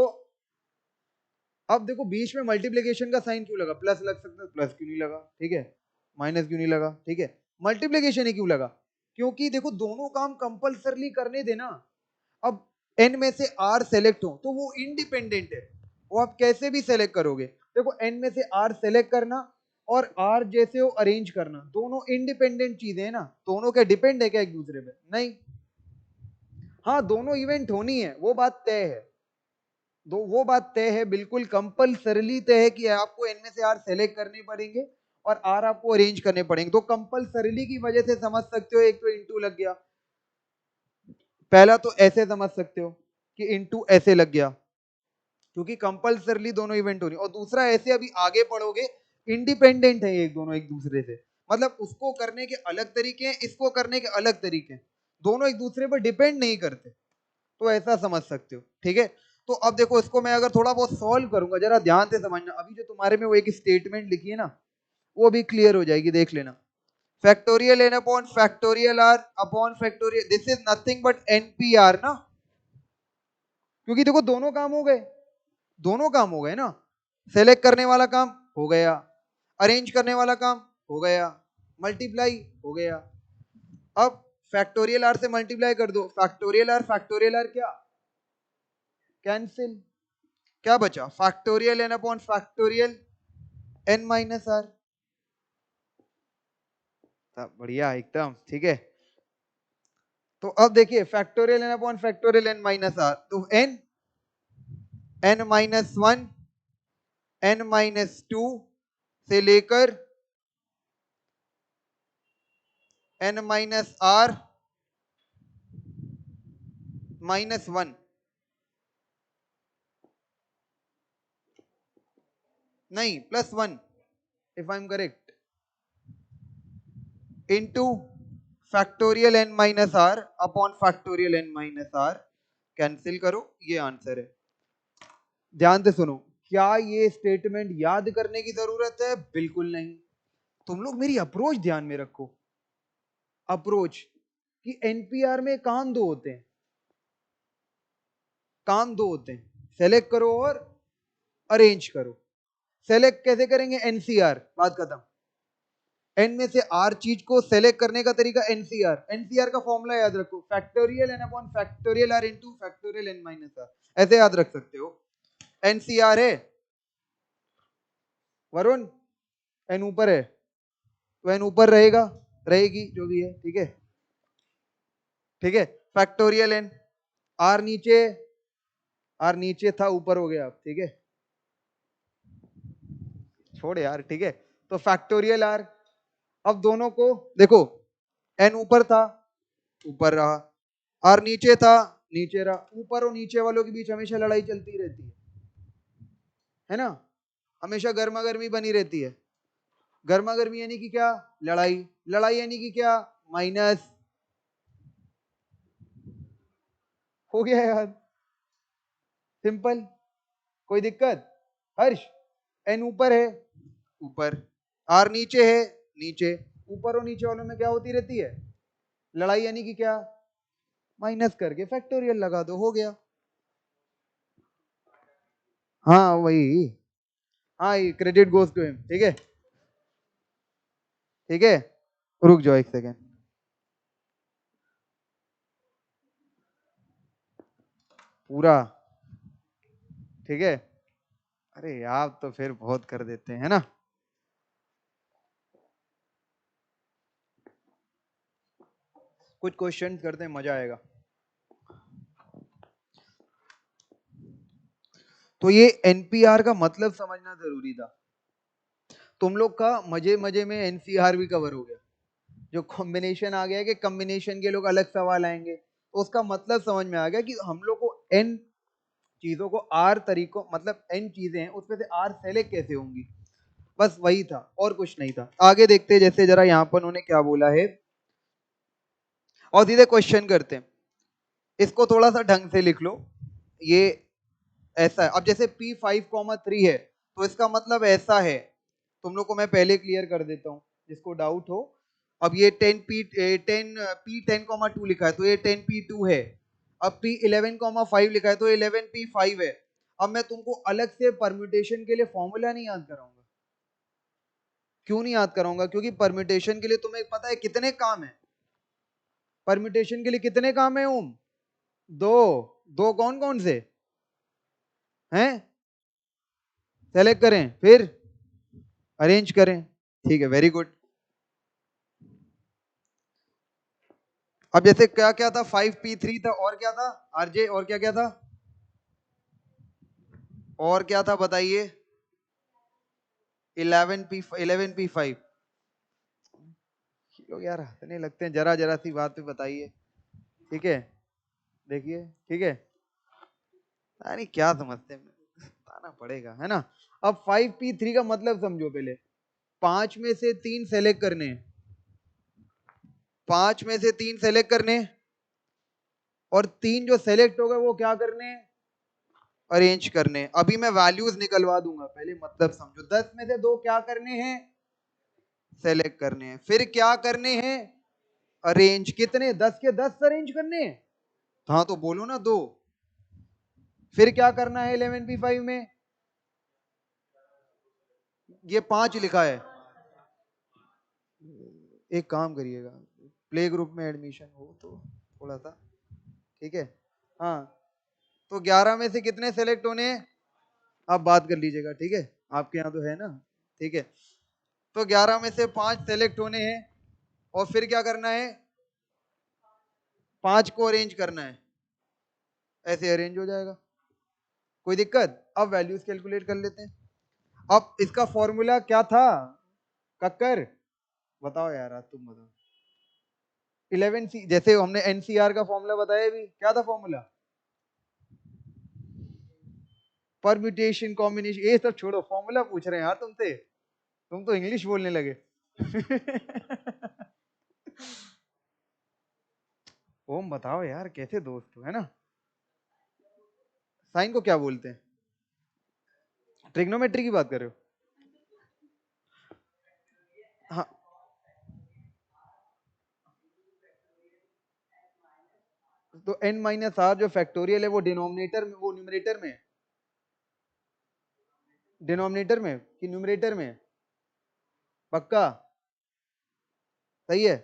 अब देखो बीच में मल्टीप्लिकेशन का साइन क्यों लगा, प्लस लग सकता है, प्लस क्यों नहीं लगा, ठीक है, माइनस क्यों नहीं लगा, ठीक है, मल्टीप्लिकेशन ही क्यों लगा, क्योंकि देखो दोनों काम कंपलसरली करने देना। अब एन में से आर सेलेक्ट हो तो वो इंडिपेंडेंट है, वो आप कैसे भी सेलेक्ट करोगे। देखो एन में से आर सेलेक्ट करना और आर जैसे हो अरेंज करना, दोनों इंडिपेंडेंट चीजें हैं ना, दोनों क्या डिपेंड है क्या एक दूसरे पे, नहीं। हाँ दोनों इवेंट होनी है, वो बात तय है, वो बात तय है, बिल्कुल कंपलसरीली तय है कि आपको एन में से आर सेलेक्ट करने पड़ेंगे और आर आपको अरेंज करने पड़ेंगे। तो कंपलसरीली की वजह से समझ सकते हो, एक तो इंटू लग गया, पहला तो ऐसे समझ सकते हो कि इनटू ऐसे लग गया, क्योंकि कंपल्सरली दोनों इवेंट हो रही, और दूसरा ऐसे अभी आगे पढ़ोगे इंडिपेंडेंट है एक दोनों एक दूसरे से, मतलब उसको करने के अलग तरीके हैं, इसको करने के अलग तरीके हैं, दोनों एक दूसरे पर डिपेंड नहीं करते, तो ऐसा समझ सकते हो। ठीक है, तो अब देखो इसको मैं अगर थोड़ा बहुत सॉल्व करूंगा, जरा ध्यान से समझना, अभी जो तुम्हारे में वो एक स्टेटमेंट लिखी है ना, वो भी क्लियर हो जाएगी, देख लेना। Factorial n upon factorial r upon factorial, this is nothing but NPR ना, क्योंकि देखो दोनों काम हो गए, दोनों काम हो गए ना, सेलेक्ट करने वाला काम हो गया, अरेंज करने वाला काम हो गया, मल्टीप्लाई हो गया। अब फैक्टोरियल आर से मल्टीप्लाई कर दो, फैक्टोरियल आर क्या कैंसिल, क्या बचा factorial n upon factorial n minus r, बढ़िया एकदम। ठीक है, तो अब देखिए factorial n upon factorial n minus r, तो n n minus one n minus two से लेकर n minus r minus one, नहीं plus one if I am correct, into factorial n minus r upon factorial n minus r, cancel करो, ये answer है। ध्यान से सुनो, क्या ये स्टेटमेंट याद करने की जरूरत है? बिल्कुल नहीं। तुम लोग मेरी अप्रोच ध्यान में रखो, अप्रोच कि एनपीआर में काम दो होते हैं, काम दो होते हैं, सेलेक्ट करो और अरेंज करो। सेलेक्ट कैसे करेंगे? एनसीआर, बात खत्म। एन में से आर चीज को सेलेक्ट करने का तरीका एनसीआर, एनसीआर का फॉर्मूला याद रखो, factorial n upon factorial r into factorial n minus r, ऐसे याद रख सकते हो। एनसीआर है वरुण, एन ऊपर है तो एन ऊपर रहेगा, रहेगी जो भी है, ठीक है। ठीक है, फैक्टोरियल एन, आर नीचे, आर नीचे था ऊपर हो गया, ठीक है, छोड़ यार, ठीक है। तो फैक्टोरियल आर, अब दोनों को देखो, एन ऊपर था ऊपर रहा, आर नीचे था नीचे रहा, ऊपर और नीचे वालों के बीच हमेशा लड़ाई चलती रहती है ना, हमेशा गर्मा गर्मी बनी रहती है। गर्मा गर्मी यानी कि क्या? लड़ाई, लड़ाई यानी कि क्या? माइनस, हो गया यार, सिंपल, कोई दिक्कत? हर्ष, एन ऊपर है ऊपर, आर नीचे है नीचे, ऊपर और नीचे वालों में क्या होती रहती है? लड़ाई, यानी कि क्या? माइनस करके फैक्टोरियल लगा दो, हो गया। हाँ वही, हाँ ये क्रेडिट गोज टू हिम, ठीक है, ठीक है, रुक जाओ एक सेकेंड, पूरा, ठीक है। अरे आप तो फिर बहुत कर देते हैं ना, कुछ क्वेश्चन करते हैं, मजा आएगा। तो ये एनपीआर का मतलब समझना जरूरी था। तुम लोग का मजे मजे में एनसीआर भी कवर हो गया, जो कॉम्बिनेशन आ गया कि कॉम्बिनेशन के लोग अलग सवाल आएंगे, तो उसका मतलब समझ में आ गया कि हम लोग को एन चीजों को आर तरीकों, मतलब एन चीजें हैं उसमें से आर सेलेक्ट कैसे होंगी, बस वही था और कुछ नहीं था। आगे देखते हैं, जैसे जरा यहाँ पर उन्होंने क्या बोला है, और सीधे क्वेश्चन करते हैं। इसको थोड़ा सा ढंग से लिख लो, ये ऐसा है। अब जैसे P5,3 है तो इसका मतलब ऐसा है, तुम लोग को मैं पहले क्लियर कर देता हूँ जिसको डाउट हो। अब ये 10P10 P10,2 लिखा है तो ये 10P2 है। अब P11,5 लिखा है तो 11P5 है। अब मैं तुमको अलग से परम्यूटेशन के लिए फॉर्मूला नहीं याद कराऊंगा। क्यों नहीं याद कराऊंगा? क्योंकि परम्यूटेशन के लिए तुम्हें पता है कितने काम है, परम्यूटेशन के लिए कितने काम है ओम? दो। दो कौन कौन से हैं? सेलेक्ट करें फिर अरेंज करें, ठीक है, वेरी गुड। अब जैसे क्या क्या था, 5P3 था, और क्या था आरजे, और क्या क्या था, और क्या था बताइए? 11P5। लोग यार हंसने लगते हैं जरा जरा सी बात पे, बताइए, ठीक है। देखिए ठीक है, अरे क्या समझते हैं, बताना पड़ेगा है ना। अब 5p3 का मतलब समझो पहले। 5 में से 3 सेलेक्ट करने हैं, 5 में से 3 सेलेक्ट करने हैं, और 3 जो सेलेक्ट हो गए वो क्या करने हैं, अरेंज करने हैं। अभी मैं वैल्यूज निकलवा दूंगा, पहले मतलब समझो। 10 में से 2 क्या करने हैं, सेलेक्ट करने हैं। फिर क्या करने हैं, अरेंज। कितने, 10 के 10 अरेंज करने हैं, हाँ तो बोलो ना 2। फिर क्या करना है 11p5 में, ये 5 लिखा है। एक काम करिएगा, प्ले ग्रुप में एडमिशन हो तो थोड़ा सा, ठीक है। हाँ, तो 11 में से कितने सेलेक्ट होने हैं, आप बात कर लीजिएगा, ठीक है, आपके यहाँ तो है ना, ठीक है। तो 11 में से 5 सेलेक्ट होने हैं, और फिर क्या करना है, 5 को अरेंज करना है, ऐसे अरेंज हो जाएगा, कोई दिक्कत। अब वैल्यूज कैलकुलेट कर लेते हैं। अब इसका फॉर्मूला क्या था, कक्कर बताओ यार, आज तुम बताओ। 11c, जैसे हमने एनसीआर का फॉर्मूला बताया भी, क्या था फॉर्मूला, परम्यूटेशन कॉम्बिनेशन, ये सब छोड़ो, फॉर्मूला पूछ रहे हैं यार तुमसे, तुम तो इंग्लिश बोलने लगे। ओम बताओ यार, कैसे दोस्त हो, है ना। साइन को क्या बोलते हैं, ट्रिग्नोमेट्री की बात कर रहे हो, हाँ। तो n माइनस आर जो फैक्टोरियल है वो डिनोमिनेटर में, वो न्यूमरेटर में, डिनोमिनेटर में कि न्यूमरेटर में, पक्का सही है।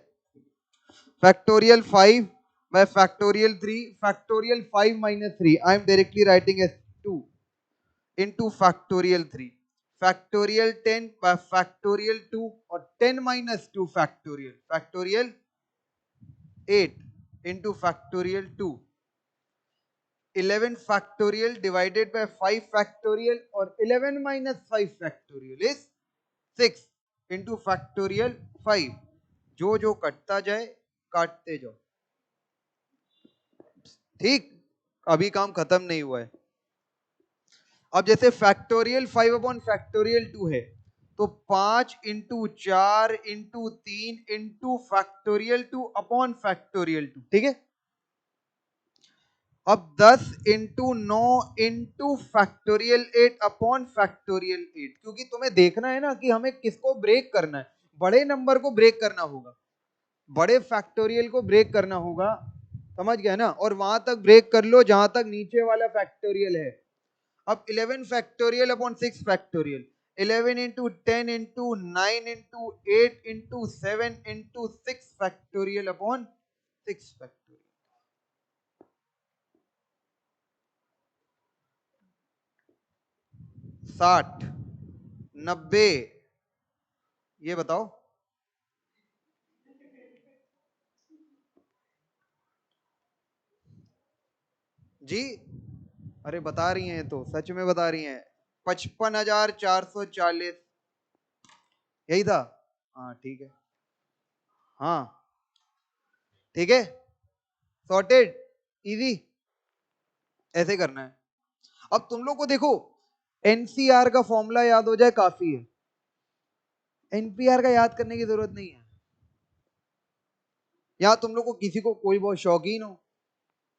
Factorial 5 by factorial 3, factorial 5 minus 3, I am directly writing as 2 into factorial 3, factorial 10 by factorial 2, और 10 minus 2 factorial, factorial 8 into factorial 2, 11 factorial divided by 5 factorial, और 11 minus 5 factorial is 6 into factorial 5। जो जो कटता जाए काटते जाओ, ठीक। अभी काम खत्म नहीं हुआ है। अब जैसे फैक्टोरियल 5 अपॉन फैक्टोरियल 2 है, तो 5 into 4 into 3 into factorial 2 upon factorial 2, ठीक है। अब 10 into 9 into factorial 8 upon factorial 8, क्योंकि तुम्हें देखना है ना कि हमें किसको ब्रेक करना है, बड़े नंबर को ब्रेक करना होगा, बड़े फैक्टोरियल को ब्रेक करना होगा, समझ गए ना। और वहां तक ब्रेक कर लो जहां तक नीचे वाला फैक्टोरियल है। अब 11 factorial upon 6 factorial, 11 into 10 into 9 into 8 into 7 into 6 factorial upon 6 factorial, 60, 90, ये बताओ जी। अरे बता रही हैं, तो सच में बता रही हैं, 55,440, यही था। हाँ ठीक है, हाँ ठीक है, सॉर्टेड, इजी, ऐसे करना है। अब तुम लोग को देखो, एनसीआर का फॉर्मूला याद हो जाए काफी है, एनपीआर का याद करने की जरूरत नहीं है। या तुम लोग को किसी को कोई बहुत शौकीन हो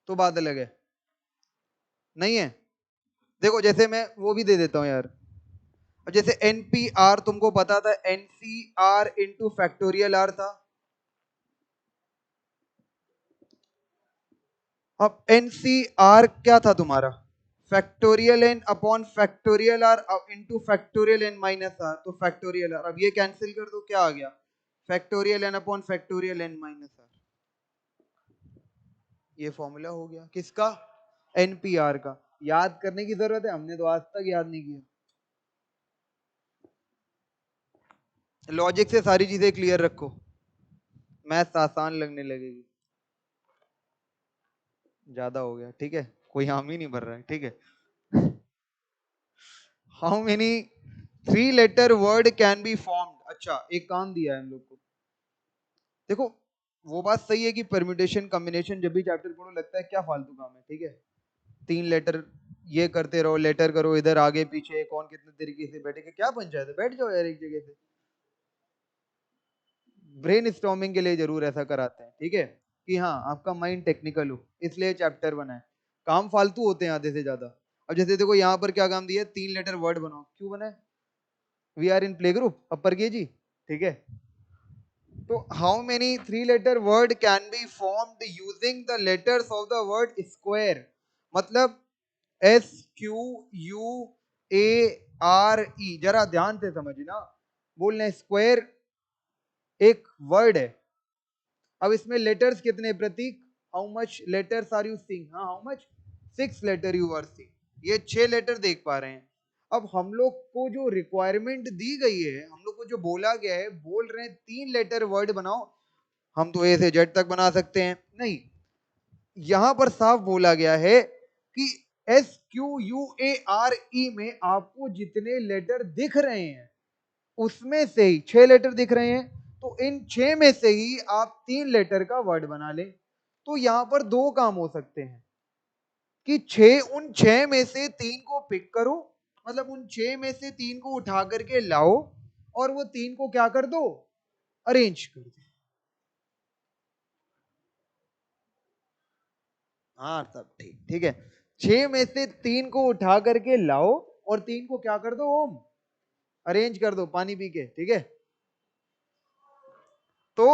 तो बात अलग है, नहीं है। देखो जैसे मैं वो भी दे देता हूं यार, अब जैसे एनपीआर तुमको पता था, एनसीआर इंटू फैक्टोरियल आर था। अब एनसीआर क्या था तुम्हारा, factorial n upon factorial r into factorial n minus r, तो फैक्टोरियल आर। अब ये कैंसिल कर दो, क्या आ गया, factorial n upon factorial n minus r. ये फॉर्मूला हो गया किसका, एनपीआर का। याद करने की जरूरत है, हमने तो आज तक याद नहीं किया। लॉजिक से सारी चीजें क्लियर रखो, मैथ्स आसान लगने लगेगी। ज्यादा हो गया, ठीक है, कोई हम ही नहीं भर रहा है, ठीक है। How many 3 letter word can be formed, अच्छा एक काम दिया है हम लोग को, देखो वो बात सही है कि परम्यूटेशन कॉम्बिनेशन जब भी चैप्टर पढ़ो लगता है क्या फालतू काम है, ठीक है, 3 लेटर ये करते रहो, लेटर करो इधर आगे पीछे, कौन कितने तरीके से बैठेगा, क्या पंचायत है, बैठ जाओ यार एक जगह से। ब्रेन स्टॉर्मिंग के लिए जरूर ऐसा कराते हैं, ठीक है, कि हाँ आपका माइंड टेक्निकल हो, इसलिए चैप्टर बना है। काम फालतू होते हैं आधे से ज्यादा। अब जैसे देखो यहाँ पर क्या काम दिया है, 3 लेटर वर्ड बनाओ, क्यों बना है? We are in play group upper K G, ठीक है। तो how many 3 letter word can be formed using the letters of the word square? मतलब SQUARE, जरा ध्यान से समझना, बोलना स्क्वायर एक वर्ड है। अब इसमें लेटर्स कितने प्रतीक, how much letters are you seeing, हाँ how much 6 letter you are seeing, ये 6 लेटर देख पा रहे हैं। अब हम लोग को जो रिक्वायरमेंट दी गई है, हम लोग को जो बोला गया है, बोल रहे हैं 3 लेटर वर्ड बनाओ। हम तो ए से जेड तक बना सकते हैं, नहीं, यहां पर साफ बोला गया है कि SQUARE में आपको जितने लेटर दिख रहे हैं उसमें से ही 6 लेटर दिख रहे हैं, तो इन 6 में से ही आप 3 लेटर का वर्ड बना लें। तो यहां पर 2 काम हो सकते हैं कि 6 उन 6 में से 3 को पिक करो, मतलब उन 6 में से 3 को उठा करके लाओ और वो 3 को क्या कर दो, अरेंज कर दो। हाँ सब ठीक, ठीक है, 6 में से 3 को उठा करके लाओ और 3 को क्या कर दो ओम, अरेंज कर दो पानी पी के, ठीक है। तो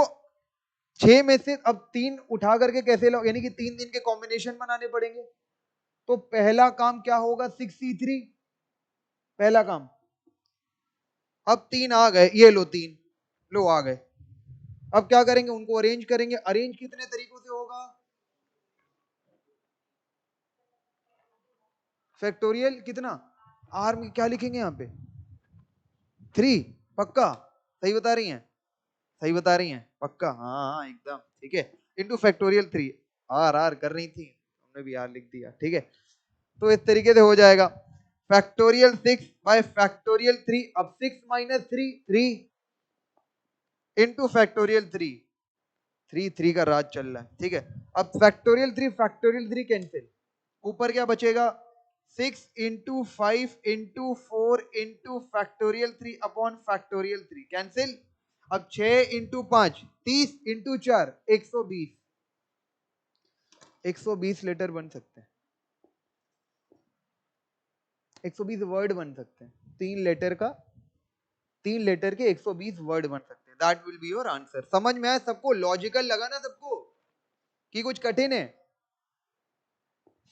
6 में से अब 3 उठा करके कैसे लाओ, यानी कि 3 दिन के कॉम्बिनेशन बनाने पड़ेंगे। तो पहला काम क्या होगा, 6C3, पहला काम। अब 3 आ गए, ये लो 3, लो आ गए। अब क्या करेंगे, उनको अरेंज करेंगे। अरेंज कितने तरीकों से होगा, फैक्टोरियल कितना, आर में क्या लिखेंगे यहाँ पे 3, पक्का सही बता रही हैं, सही बता रही हैं पक्का, हाँ हाँ एकदम ठीक है, इंटू फैक्टोरियल 3, आर आर कर रही थी, हमने भी आर लिख दिया, ठीक है। तो इस तरीके से हो जाएगा, फैक्टोरियल 6 बाय फैक्टोरियल 3, अब 6 माइनस 3 3 इंटू फैक्टोरियल 3, 3 3 का राज चल रहा है, ठीक है। अब फैक्टोरियल 3 कैंसिल, ऊपर क्या बचेगा, 6 into 5 into 4 into factorial 3 upon factorial 3 cancel. अब 6 इंटू 5 30 इंटू 4 120, 120 लेटर बन सकते हैं, 120 वर्ड बन सकते हैं, 3 लेटर का, 3 लेटर के 120 वर्ड बन सकते हैं। That will be your answer. समझ में आया सबको, लॉजिकल लगा ना सबको कि कुछ कठिन है,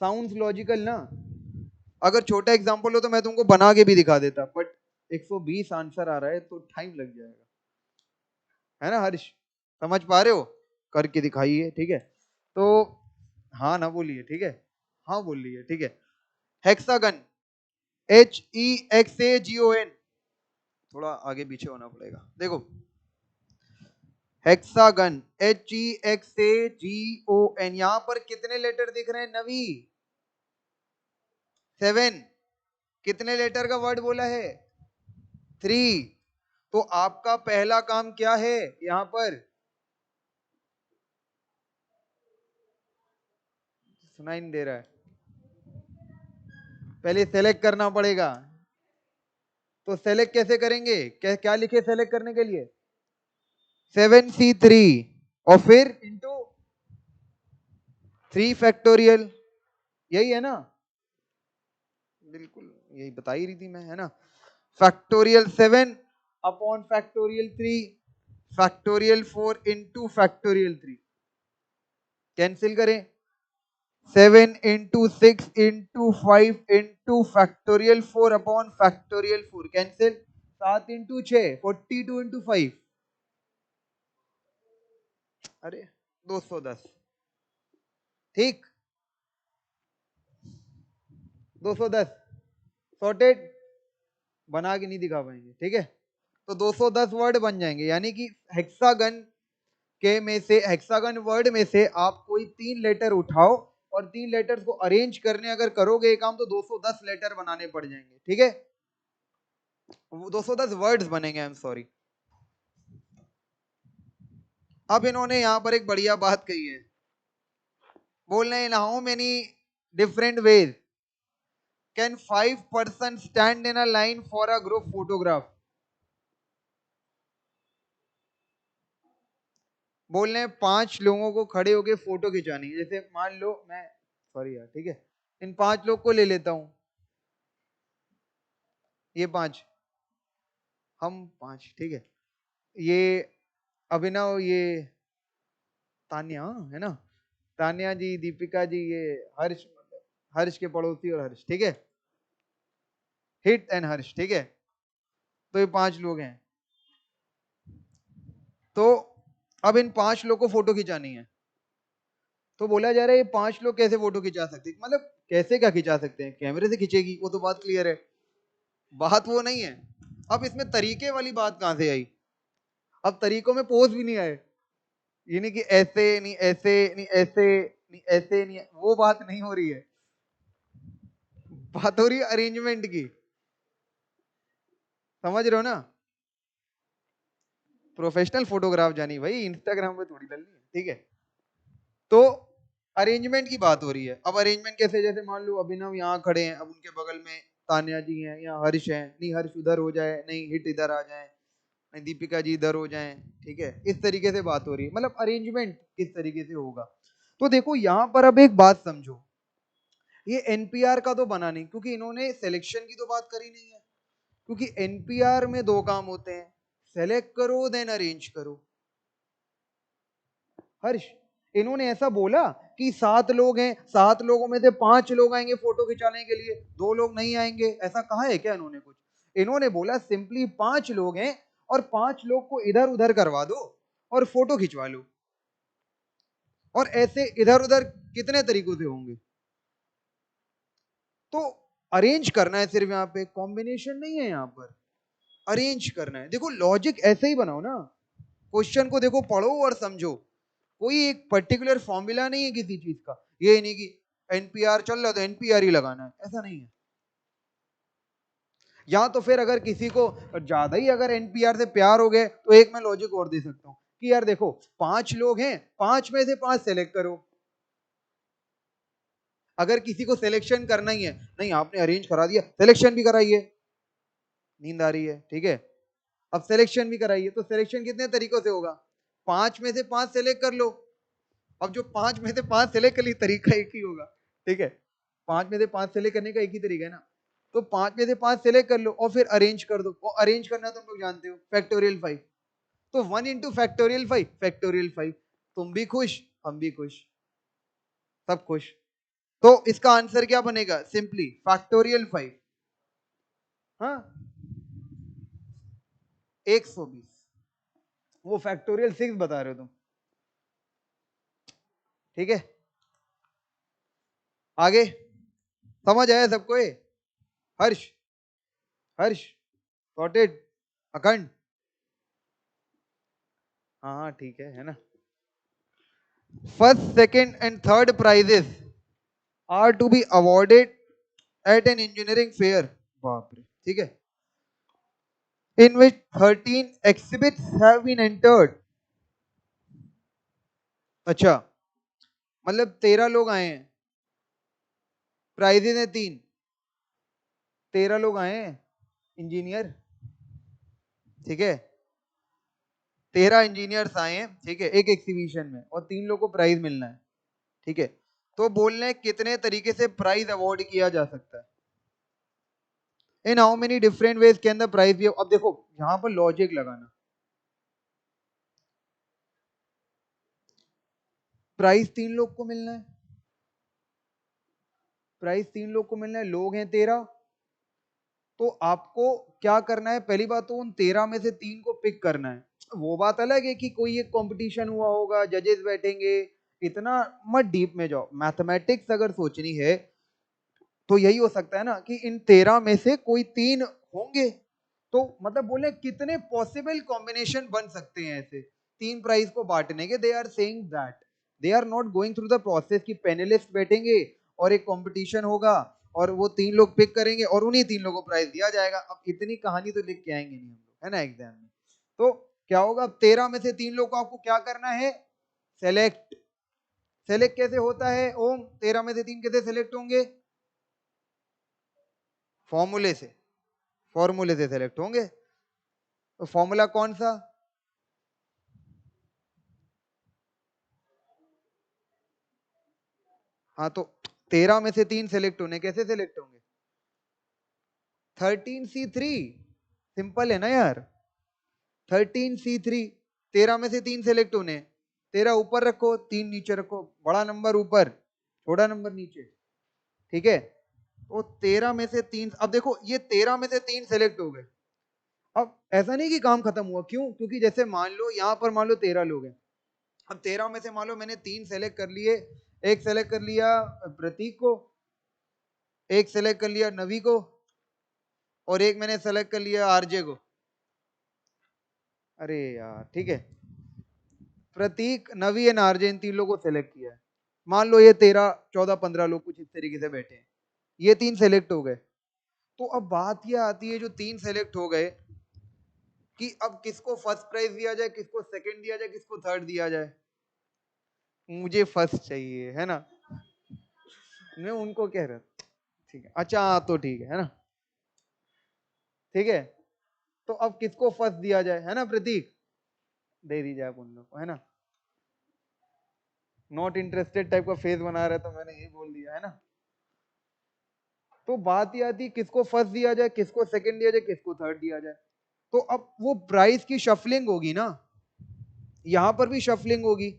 साउंड्स लॉजिकल ना। अगर छोटा एग्जांपल हो तो मैं तुमको बना के भी दिखा देता, बट 120 आंसर आ रहा है तो टाइम लग जाएगा, है ना हर्ष, समझ पा रहे हो, करके दिखाइए, ठीक है। तो हाँ ना बोलिए, ठीक है, हाँ बोल रही है, ठीक है। हेक्सागन, HEXAGON, थोड़ा आगे पीछे होना पड़ेगा, देखो हेक्सागन HEXAGON, यहां पर कितने लेटर दिख रहे हैं नवी, 7, कितने लेटर का वर्ड बोला है, 3। तो आपका पहला काम क्या है, यहां पर सुनाई नहीं दे रहा है, पहले सेलेक्ट करना पड़ेगा। तो सेलेक्ट कैसे करेंगे, क्या क्या लिखे सेलेक्ट करने के लिए, 7C3 और फिर इंटू 3 फैक्टोरियल, यही है ना, बिल्कुल यही बता ही रही थी मैं, है ना। Factorial 7 upon factorial 3 factorial 4 into factorial 3, cancel करें, 7 into 6 into 5 into factorial 4 upon factorial 4 cancel, 7 into 6 42 into 5, अरे 210, ठीक 210 सॉर्टेड, बना के नहीं दिखा पाएंगे, ठीक है। तो 210 वर्ड बन जाएंगे, यानी कि हेक्सागन के में से, हेक्सागन वर्ड में से आप कोई 3 लेटर उठाओ और 3 लेटर्स को अरेंज करने अगर करोगे काम तो 210 लेटर बनाने पड़ जाएंगे, ठीक है, 210 वर्ड्स बनेंगे, आई एम सॉरी। अब इन्होंने यहां पर एक बढ़िया बात कही है, बोल रहे हैं इन how many different ways can 5 person stand in a line for a group photograph. बोल रहे हैं 5 लोगों को खड़े होके फोटो खिंचानी है। जैसे मान लो मैं, सॉरी यार, ठीक है, इन 5 लोग को ले लेता हूं, ये 5, हम 5, ठीक है, ये अभिनव, ये तान्या है ना, तान्या जी, दीपिका जी, ये हर्ष, हर्ष के पड़ोसी और हर्ष, ठीक है, हिट एंड हर्ष, ठीक है, तो ये 5 लोग हैं। तो अब इन 5 लोग को फोटो खिंचानी है, तो बोला जा रहा है ये 5 लोग कैसे फोटो खिंचा सकते हैं, मतलब कैसे क्या खिंचा सकते हैं, कैमरे से खिंचेगी, वो तो बात क्लियर है, बात वो नहीं है। अब इसमें तरीके वाली बात कहां से आई, अब तरीकों में पोज भी नहीं आए, ये नहीं कि ऐसे नहीं, ऐसे नहीं, ऐसे नहीं, ऐसे नहीं, वो बात नहीं हो रही है, बात हो रही है अरेंजमेंट की, समझ रहे हो ना। प्रोफेशनल फोटोग्राफ जानी भाई, इंस्टाग्राम पे थोड़ी डालनी है, ठीक है। तो अरेंजमेंट की बात हो रही है। अब अरेंजमेंट कैसे, जैसे मान लो अभिनव यहाँ खड़े हैं, अब उनके बगल में तान्या जी हैं या हर्ष हैं, नहीं हर्ष उधर हो जाए, नहीं हिट इधर आ जाए, नहीं दीपिका जी इधर हो जाए, ठीक है, इस तरीके से बात हो रही है, मतलब अरेंजमेंट किस तरीके से होगा। तो देखो यहाँ पर अब एक बात समझो, ये एनपीआर का तो बना नहीं, क्योंकि इन्होंने सिलेक्शन की तो बात करी नहीं है, क्योंकि एनपीआर में 2 काम होते हैं, सेलेक्ट करो देन अरेंज करो। हर्ष, इन्होंने ऐसा बोला कि 7 लोग हैं, 7 लोगों में से 5 लोग आएंगे फोटो खिंचाने के लिए, 2 लोग नहीं आएंगे, ऐसा कहा है क्या इन्होंने कुछ। इन्होंने बोला सिंपली 5 लोग हैं और 5 लोग को इधर उधर करवा दो और फोटो खिंचवा लो। और ऐसे इधर उधर कितने तरीकों से होंगे, तो अरेंज करना है सिर्फ, यहाँ पे कॉम्बिनेशन नहीं है, यहाँ पर अरेंज करना है। देखो लॉजिक ऐसे ही बनाओ ना, क्वेश्चन को देखो, पढ़ो और समझो, कोई एक पर्टिकुलर फॉर्मूला नहीं है किसी चीज का, ये नहीं कि एनपीआर चल रहा तो एनपीआर ही लगाना है, ऐसा नहीं है। या तो फिर अगर किसी को ज्यादा ही अगर एनपीआर से प्यार हो गए, तो एक मैं लॉजिक और दे सकता हूं कि यार देखो 5 लोग हैं, 5 में से 5 सेलेक्ट करो। अगर किसी को सिलेक्शन करना ही है, नहीं आपने अरेंज करा दिया, सिलेक्शन भी कराइए, नींद आ रही है, ठीक है, अब सिलेक्शन भी कराइए, तो सिलेक्शन कितने तरीकों से होगा, 5 में से 5 सेलेक्ट कर लो। अब जो 5 में से 5 सेलेक्ट कर ली, तरीका एक ही होगा, ठीक है, 5 में से 5 सेलेक्ट करने का एक ही तरीका है ना, तो 5 में से 5 सेलेक्ट कर लो और फिर अरेंज कर दो, और अरेंज करना तुम लोग जानते हो, फैक्टोरियल 5, तो 1 into फैक्टोरियल 5, तुम भी खुश, हम भी खुश, सब खुश। तो इसका आंसर क्या बनेगा, सिंपली फैक्टोरियल 5, हाँ 120, वो फैक्टोरियल 6 बता रहे हो तुम, ठीक है, आगे समझ आया सबको ये। हर्ष, हर्ष सॉर्टेड, अखंड, हाँ हाँ ठीक है ना। First second and third prizes are to be awarded at an engineering fair, बाप रे, ठीक है, इन विच 13 exhibits have been entered। अच्छा, मतलब 13 लोग आए हैं, प्राइजेस हैं 3, 13 लोग आए हैं इंजीनियर, ठीक है, 13 इंजीनियर्स आए हैं, ठीक है, एक एग्जीबिशन में, और 3 लोग को प्राइज मिलना है, ठीक है। तो बोलने हैं कितने तरीके से प्राइज अवॉर्ड किया जा सकता है, इन हाउ मेनी डिफरेंट वेज के अंदर प्राइज भी। अब देखो यहां पर लॉजिक लगाना, प्राइज 3 लोग को मिलना है, प्राइज 3 लोग को मिलना है, लोग हैं 13, तो आपको क्या करना है, पहली बात तो उन 13 में से 3 को पिक करना है। वो बात अलग है कि कोई एक कंपटीशन हुआ होगा, जजेस बैठेंगे, इतना मत डीप में जाओ, मैथमेटिक्स अगर सोचनी है तो यही हो सकता है ना कि इन 13 में से कोई 3 होंगे, तो मतलब बोले कितने पॉसिबल कॉम्बिनेशन बन सकते हैं ऐसे 3 प्राइज को बांटने के। They are saying that they are not going through the process कि पैनलिस्ट बैठेंगे और एक कंपटीशन होगा और वो 3 लोग पिक करेंगे और उन्हीं 3 लोगों को प्राइज दिया जाएगा। अब इतनी कहानी तो लिख के आएंगे नहीं हम लोग, है ना एग्जाम में। तो क्या होगा? अब 13 में से 3 लोग को आपको क्या करना है? सेलेक्ट। सेलेक्ट कैसे होता है ओम? 13 में से 3 कैसे सेलेक्ट होंगे? फॉर्मूले से। फॉर्मूले से सेलेक्ट होंगे। तो फॉर्मूला कौन सा? हाँ, तो 13 में से 3 सेलेक्ट होने, कैसे सेलेक्ट होंगे? 13C3। सिंपल है ना यार। 13C3। 13 में से 3 सेलेक्ट होने, 13 ऊपर रखो, 3 नीचे रखो, बड़ा नंबर ऊपर, छोटा नंबर नीचे। ठीक है, तो 13 में से 3, अब देखो ये 13 में से 3 सेलेक्ट हो गए। अब ऐसा नहीं कि काम खत्म हुआ, क्यों? क्योंकि जैसे मान लो यहाँ पर मान लो 13 लोग हैं। अब 13 में से मान लो मैंने 3 सेलेक्ट कर लिए, एक सेलेक्ट कर लिया प्रतीक को, एक सेलेक्ट कर लिया नवी को, और एक मैंने सेलेक्ट कर लिया आरजे को। अरे यार, ठीक है, प्रतीक, नवी एंड आरजे, इन 3 लोगों को सेलेक्ट किया है। मान लो ये 13 14 15 लोग कुछ इस तरीके से बैठे हैं, ये 3 सेलेक्ट हो गए। तो अब बात ये आती है, जो 3 सेलेक्ट हो गए, कि अब किसको फर्स्ट प्राइज दिया जाए, किसको सेकंड दिया जाए, किसको थर्ड दिया जाए? मुझे फर्स्ट चाहिए, है ना? मैं उनको कह रहा, ठीक है, अच्छा हाँ, तो ठीक है ना? ठीक है, तो अब किसको फर्स्ट दिया जाए, है ना प्रतीक? दे दीजिए आप उन लोग को, है ना? नॉट इंटरेस्टेड टाइप का फेस बना रहा है, तो मैंने यही बोल दिया, है ना? तो बात ये आती, किसको फर्स्ट दिया जाए, किसको सेकंड दिया जाए, किसको थर्ड दिया जाए? तो अब वो प्राइस की शफलिंग होगी ना, यहां पर भी शफलिंग होगी।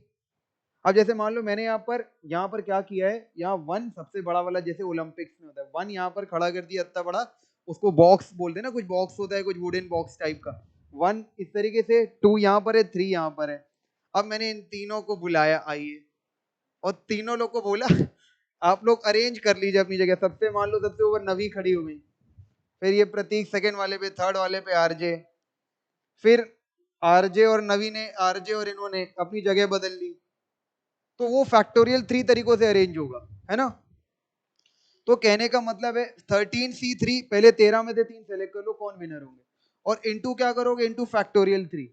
अब जैसे मान लो मैंने यहाँ पर क्या किया है, यहाँ 1 सबसे बड़ा वाला, जैसे ओलंपिक्स में होता है 1, यहाँ पर खड़ा कर दिया इतना बड़ा, उसको बॉक्स बोलते हैं ना, कुछ बॉक्स होता है, कुछ वुडन बॉक्स टाइप का। 1 इस तरीके से, 2 यहाँ पर है, 3 यहाँ पर है। अब मैंने इन तीनों को बुलाया, आइए, और तीनों लोग को बोला आप लोग अरेंज कर लीजिए अपनी जगह। सबसे मान लो सबसे ऊपर नवी खड़ी हो गई, फिर ये प्रतीक सेकंड वाले पे, थर्ड वाले पे आरजे, फिर आरजे और नवी ने, आरजे और इन्होंने अपनी जगह बदल ली। तो वो फैक्टोरियल 3 तरीकों से अरेंज होगा, है ना? तो कहने का मतलब है 13C3, पहले 13 में से 3 सेलेक्ट कर लो कौन विनर होंगे, और इंटू क्या करोगे, इंटू फैक्टोरियल 3।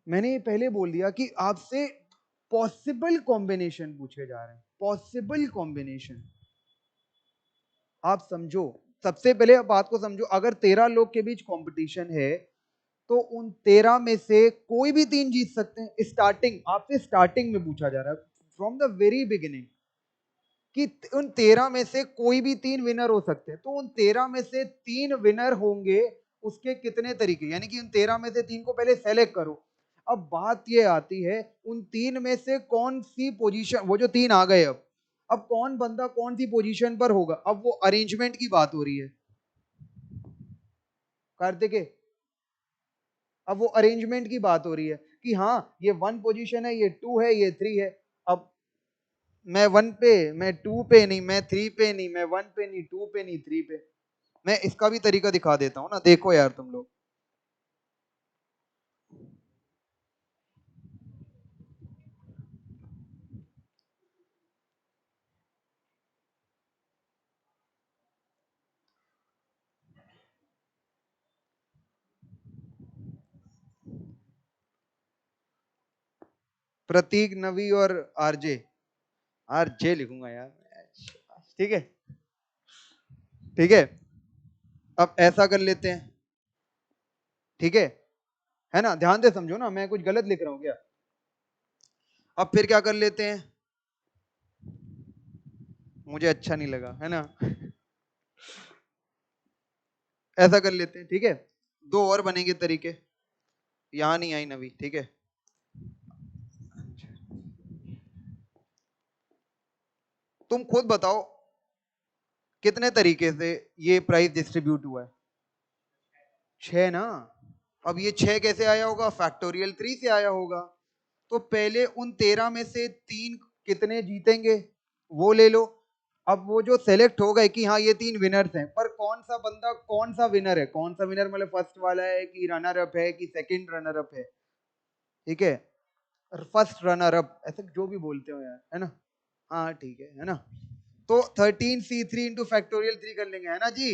मैंने ये पहले बोल दिया कि आपसे पॉसिबल कॉम्बिनेशन पूछे जा रहे हैं, पॉसिबल कॉम्बिनेशन। आप समझो, सबसे पहले बात को समझो, अगर 13 लोग के बीच कंपटीशन है, तो उन 13 में से कोई भी 3 जीत सकते हैं। स्टार्टिंग, आपसे स्टार्टिंग में पूछा जा रहा है, फ्रॉम द वेरी बिगिनिंग, कि उन 13 में से कोई भी 3 विनर हो सकते हैं। तो उन 13 में से 3 विनर होंगे, उसके कितने तरीके, यानी कि उन 13 में से 3 को पहले सेलेक्ट करो। अब बात ये आती है, उन 3 में से कौन सी पोजीशन, वो जो 3 आ गए, अब कौन बंदा कौन सी पोजीशन पर होगा, अब वो अरेंजमेंट की बात हो रही है कार्तिक। अब वो अरेंजमेंट की बात हो रही है, कि हाँ ये 1 पोजीशन है, ये 2 है, ये 3 है। अब मैं 1 पे, मैं 2 पे नहीं, मैं 3 पे नहीं, मैं 1 पे नहीं, 2 पे नहीं, 3 पे। मैं इसका भी तरीका दिखा देता हूँ ना, देखो यार तुम लोग। प्रतीक, नवी और आरजे, आरजे लिखूंगा यार, ठीक है, ठीक है। अब ऐसा कर लेते हैं, ठीक है ना? ध्यान से समझो ना, मैं कुछ गलत लिख रहा हूँ क्या? अब फिर क्या कर लेते हैं, मुझे अच्छा नहीं लगा, है ना? ऐसा कर लेते हैं, ठीक है, 2 और बनेंगे तरीके। यहां नहीं आई नवी, ठीक है। तुम खुद बताओ कितने तरीके से ये प्राइस डिस्ट्रीब्यूट हुआ है? 6 ना। अब ये 6 कैसे आया होगा? फैक्टोरियल 3 से आया होगा। तो पहले उन 13 में से 3 कितने जीतेंगे, वो ले लो। अब वो जो सेलेक्ट हो गए कि हाँ ये 3 विनर्स हैं, पर कौन सा बंदा कौन सा विनर है, कौन सा विनर, मतलब फर्स्ट वाला है कि रनर अप है कि सेकंड रनर अप है, ठीक है, फर्स्ट रनर अप, ऐसे जो भी बोलते हो यार, है ना? हाँ ठीक है ना? तो 13C3 इंटू फैक्टोरियल 3 कर लेंगे, है ना जी?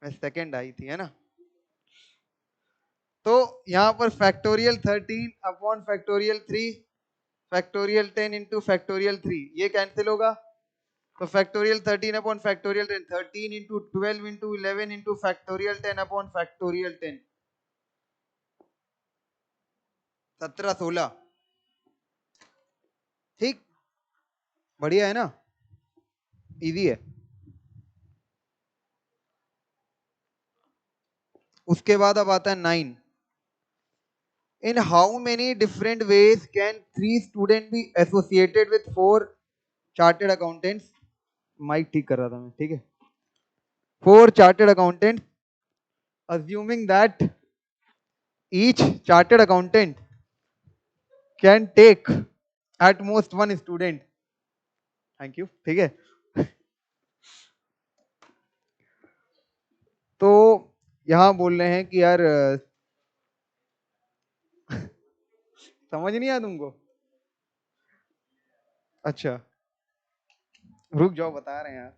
सेकंड आई थी, है ना? तो यहां पर factorial 13 upon factorial 3, factorial 10 into factorial 3, ये कैंसिल होगा। तो factorial 13 upon factorial 10, 13 into 12 into 11 into factorial 10 upon factorial 10, 17 16। ठीक, बढ़िया है ना, इजी है। उसके बाद अब आता है 9। In how many different ways can 3 student be associated with 4 chartered accountants? Mike ठीक कर रहा था मैं, ठीक है। 4 chartered accountant, assuming that each chartered accountant can take at most 1 student। Thank you, ठीक है। तो यहां बोल रहे हैं कि यार समझ नहीं आया तुमको? अच्छा, रुक जाओ, बता रहे हैं यार,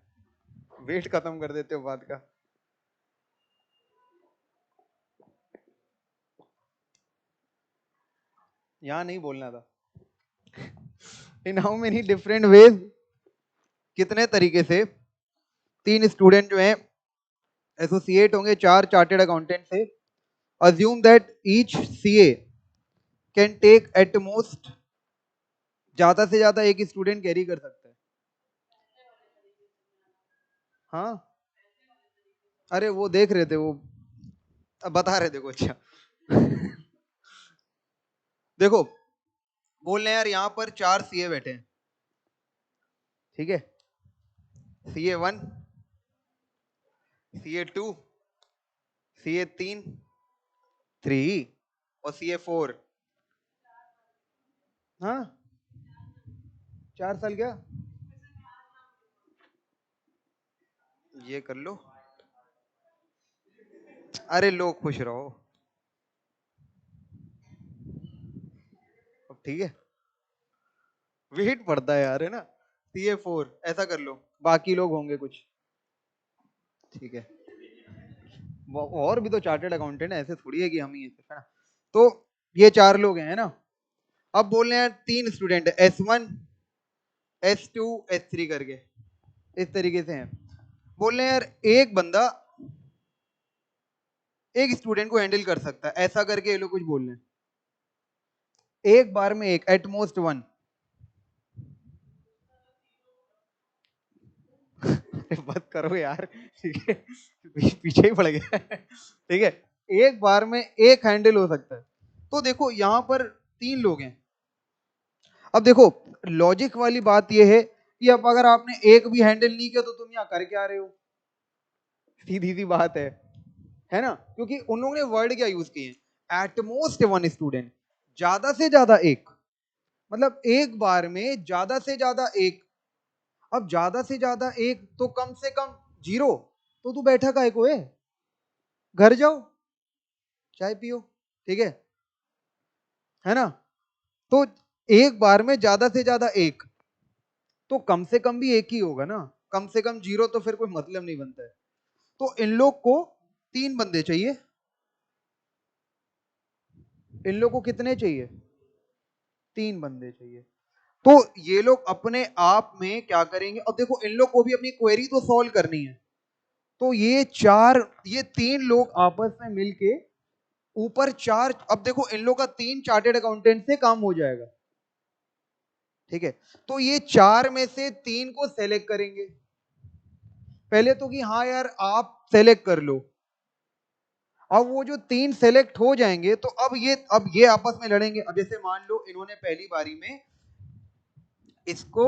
वेट खत्म कर देते हो बात का। यहां नहीं बोलना था। इन हाउ मेनी डिफरेंट वेज, कितने तरीके से 3 स्टूडेंट जो हैं एसोसिएट होंगे 4 चार्टेड अकाउंटेंट से। Assume that each CA can take at most, ज्यादा से ज्यादा एक स्टूडेंट कैरी कर सकता है। हाँ, अरे वो देख रहे थे, वो बता रहे थे कुछ। देखो, बोल रहे हैं यार यहाँ पर 4 सीए बैठे हैं, ठीक है। CA1, CA2, CA3, 3 और CA4। हाँ, 4 साल क्या, ये कर लो। अरे लो, खुश रहो, अब ठीक है। वेट पड़ता है यार, है ना। CA4 ऐसा कर लो, बाकी लोग होंगे कुछ, ठीक है। और भी तो चार्टेड अकाउंटेंट है, ऐसे थोड़ी है कि हम ही हैं, है ना। तो ये 4 लोग हैं, है ना। अब बोल रहे हैं 3 स्टूडेंट, S1 S2 S3 करके, इस तरीके से हैं। बोल रहे हैं यार एक बंदा एक स्टूडेंट को हैंडल कर सकता है, ऐसा करके ये लोग कुछ बोल रहे हैं। एक बार में एक, एटमोस्ट 1। मत करो यार, ठीक है, पीछे ही पड़ गया। ठीक है, एक बार में एक हैंडल हो सकता है। तो देखो यहां पर 3 लोग हैं। अब देखो, लॉजिक वाली बात यह है कि अब अगर आपने एक भी हैंडल नहीं किया तो तुम यहाँ कर क्या रहे हो, सीधी सी बात है ना। क्योंकि उन लोगों ने वर्ड क्या यूज किए, एटमोस्ट 1 स्टूडेंट, ज्यादा से ज्यादा एक, मतलब एक बार में ज्यादा से ज्यादा एक। अब ज्यादा से ज्यादा एक तो कम से कम 0, तो तू बैठा काहे को है, घर जाओ चाय पियो, ठीक है ना। तो एक बार में ज्यादा से ज्यादा एक, तो कम से कम भी एक ही होगा ना, कम से कम 0, तो फिर कोई मतलब नहीं बनता है। तो इन लोग को 3 बंदे चाहिए। इन लोग को कितने चाहिए, 3 बंदे चाहिए। तो ये लोग अपने आप में क्या करेंगे, और देखो इन लोग को भी अपनी क्वेरी तो सॉल्व करनी है। तो ये 3 लोग आपस में मिलके ऊपर 4, अब देखो इन लोग का 3 चार्टेड अकाउंटेंट से काम हो जाएगा, ठीक है। तो ये 4 में से 3 को सेलेक्ट करेंगे पहले, तो कि हाँ यार आप सेलेक्ट कर लो। अब वो जो 3 सेलेक्ट हो जाएंगे तो अब ये आपस में लड़ेंगे। अब जैसे मान लो इन्होंने पहली बारी में इसको,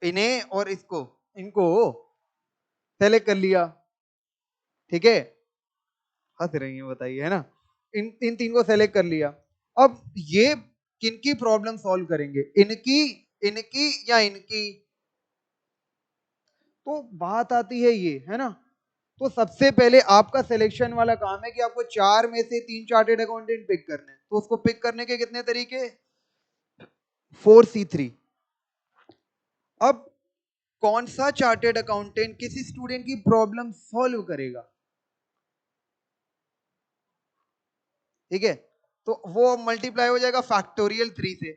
इन्हें और इसको, इनको सेलेक्ट कर लिया, ठीक है। हंस रही है, बताइए, है ना। इन 3 को सेलेक्ट कर लिया। अब ये किनकी प्रॉब्लम सॉल्व करेंगे, इनकी, इनकी या इनकी। तो बात आती है ये, है ना। तो सबसे पहले आपका सिलेक्शन वाला काम है कि आपको 4 में से 3 चार्टेड अकाउंटेंट पिक करने हैं। तो उसको पिक करने के कितने तरीके, 4C3। अब कौन सा चार्टेड अकाउंटेंट किसी स्टूडेंट की प्रॉब्लम सॉल्व करेगा? ठीक है, तो वो मल्टीप्लाई हो जाएगा फैक्टोरियल 3 से,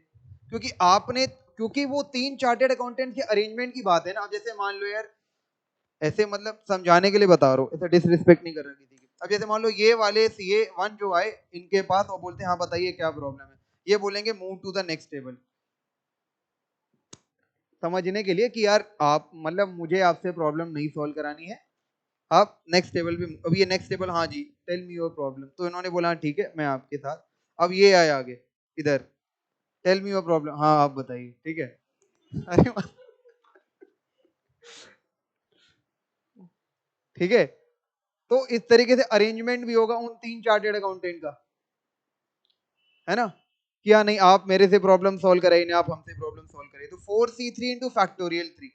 क्योंकि वो 3 चार्टेड अकाउंटेंट के अरेंजमेंट की बात है ना। अब जैसे मान लो यार, ऐसे मतलब समझाने के लिए बता रहा हूँ, ऐसा डिसरिस्पेक्ट नहीं कर रहा किसी की। अब जैसे मान लो ये वाले CA1 जो आए इनके पास और बोलते हैं हाँ बताइए क्या प्रॉब्लम है, ये बोलेंगे move to the next table. समझने के लिए कि यार आप मतलब मुझे आपसे प्रॉब्लम नहीं सॉल्व करानी है, आप नेक्स्ट टेबल पे, अब ये नेक्स्ट टेबल, हाँ जी टेल मी योर प्रॉब्लम, तो इन्होंने बोला ठीक है मैं आपके साथ। अब ये आए आगे इधर, टेल मी योर प्रॉब्लम, हाँ आप बताइए, ठीक है। अरे ठीक है, तो इस तरीके से अरेंजमेंट भी होगा उन 3 चार्टेड अकाउंटेंट का, है ना। कि हाँ नहीं आप मेरे से प्रॉब्लम सॉल्व कराइए, नहीं आप हमसे प्रॉब्लम सॉल्व करिए। तो 4C3 इंटू फैक्टोरियल 3।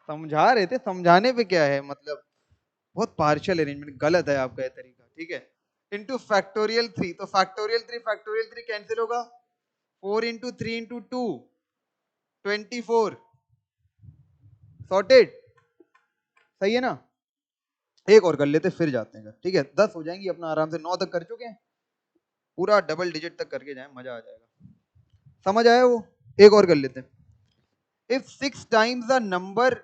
समझा रहे थे, समझाने पे क्या है मतलब, बहुत पार्शियल अरेंजमेंट, गलत है आपका ये तरीका, ठीक है। इंटू फैक्टोरियल 3, तो फैक्टोरियल 3 कैंसिल होगा, 4 इंटू 3 इंटू 2 24, सॉर्टेड, सही है ना। एक और कर लेते फिर जाते हैं, ठीक है 10 हो जाएंगी अपना, आराम से 9 तक कर चुके हैं, पूरा डबल डिजिट तक करके जाए, मजा आ जाएगा। समझ आया वो? एक और कर लेते हैं। If 6 times the number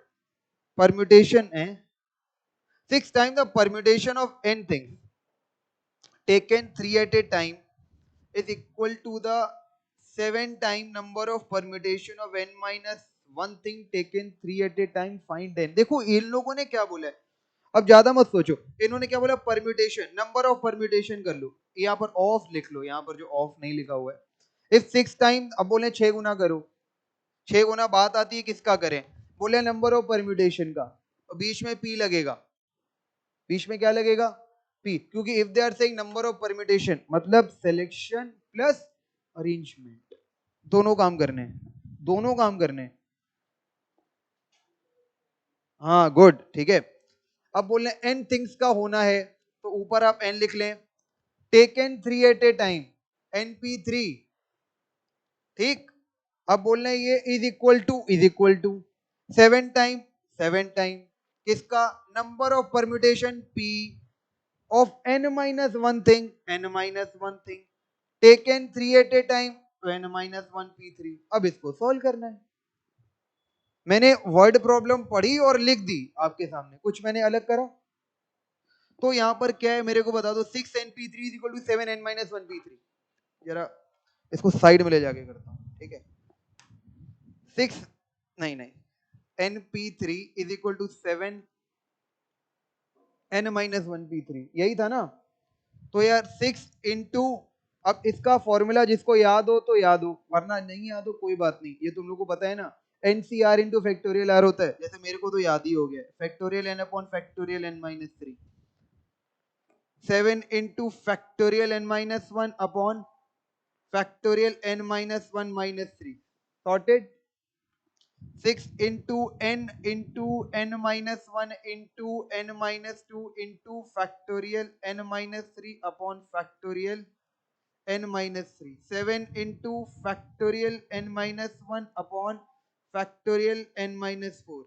permutation है, 6 times the permutation of n things taken 3 at a time is equal to the 7 time number of permutation of n minus 1 thing taken 3 at a time, find n। देखो इन लोगों ने क्या बोला है, अब ज्यादा मत सोचो, इन्होंने क्या बोला, परम्यूटेशन, नंबर ऑफ परम्यूटेशन कर लो, यहाँ पर ऑफ लिख लो, यहाँ पर जो ऑफ नहीं लिखा हुआ है। इफ 6 टाइम, अब बोले 6 गुना करो, 6 गुना बात आती है किसका करें, बोले नंबर ऑफ परम्यूटेशन का, और बीच में पी लगेगा, बीच में क्या लगेगा, पी, क्योंकि if they are saying number of permutation मतलब सिलेक्शन प्लस अरेंजमेंट, दोनों काम करने हैं, दोनों काम करने हैं। हाँ गुड, ठीक है। अब बोल रहे एन थिंग्स का होना है, तो ऊपर आप एन लिख लें, टेकन 3 एट ए टाइम, NP3, ठीक। अब बोल रहे ये is equal to 7 time, 7 time किसका, number of permutation P of n minus 1 thing, n minus 1 thing taken 3 at a time, तो n minus 1 P3। अब इसको सॉल्व करना है, मैंने वर्ड प्रॉब्लम पढ़ी और लिख दी आपके सामने, कुछ मैंने अलग करा। तो यहां पर क्या है मेरे को बता दो, 6NP3 is equal to 7n-1P3। जरा इसको साइड में ले जाके करता हूं, ठीक है। 6 नहीं नहीं, NP3 is equal to 7n-1P3, यही था ना। तो यार 6 इंटू, अब इसका फॉर्मूला जिसको याद हो तो याद हो, वरना नहीं याद हो कोई बात नहीं, ये तुम लोग को पता है ना, NCR इंटू फैक्टोरियल आर होता है, जैसे मेरे को तो याद ही हो गया, factorial n upon factorial n-3, 7 into factorial n-1 upon factorial n-1 minus 3, sorted. 6 into n minus 1 into n minus 2 into factorial n-3 upon factorial n-3, 7 into factorial n-1 upon factorial n-4,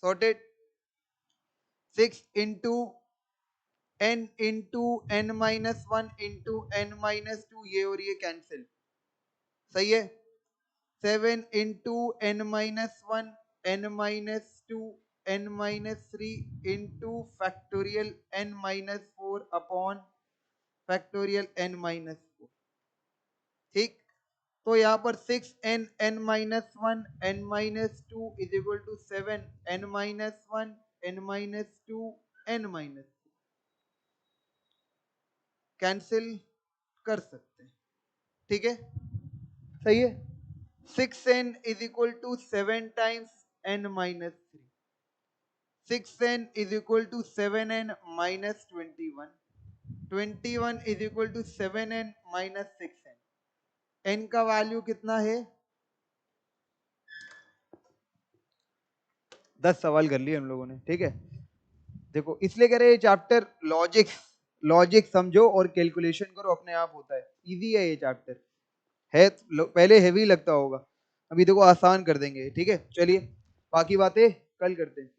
sorted. 6 into n-1 into n-2, ये और ये cancel, सही है। 7 into n-1 n-2 n-3 into factorial n-4 upon factorial n-4, ठीक। तो यहाँ पर 6n-1 n-2 is equal to 7n-1 n-2 n-, cancel कर सकते हैं, ठीक है, सही है। 6n is equal to 7 times n-3, 6n is equal to 7n minus 21, 21 is equal to 7n minus 6n, n का वैल्यू कितना है, 10 सवाल कर लिए हम लोगों ने, ठीक है। देखो इसलिए कह रहे हैं चैप्टर लॉजिक्स लॉजिक समझो और कैलकुलेशन करो, अपने आप होता है। इजी है ये चैप्टर, है पहले हैवी लगता होगा, अभी देखो आसान कर देंगे। ठीक है, चलिए बाकी बातें कल करते हैं।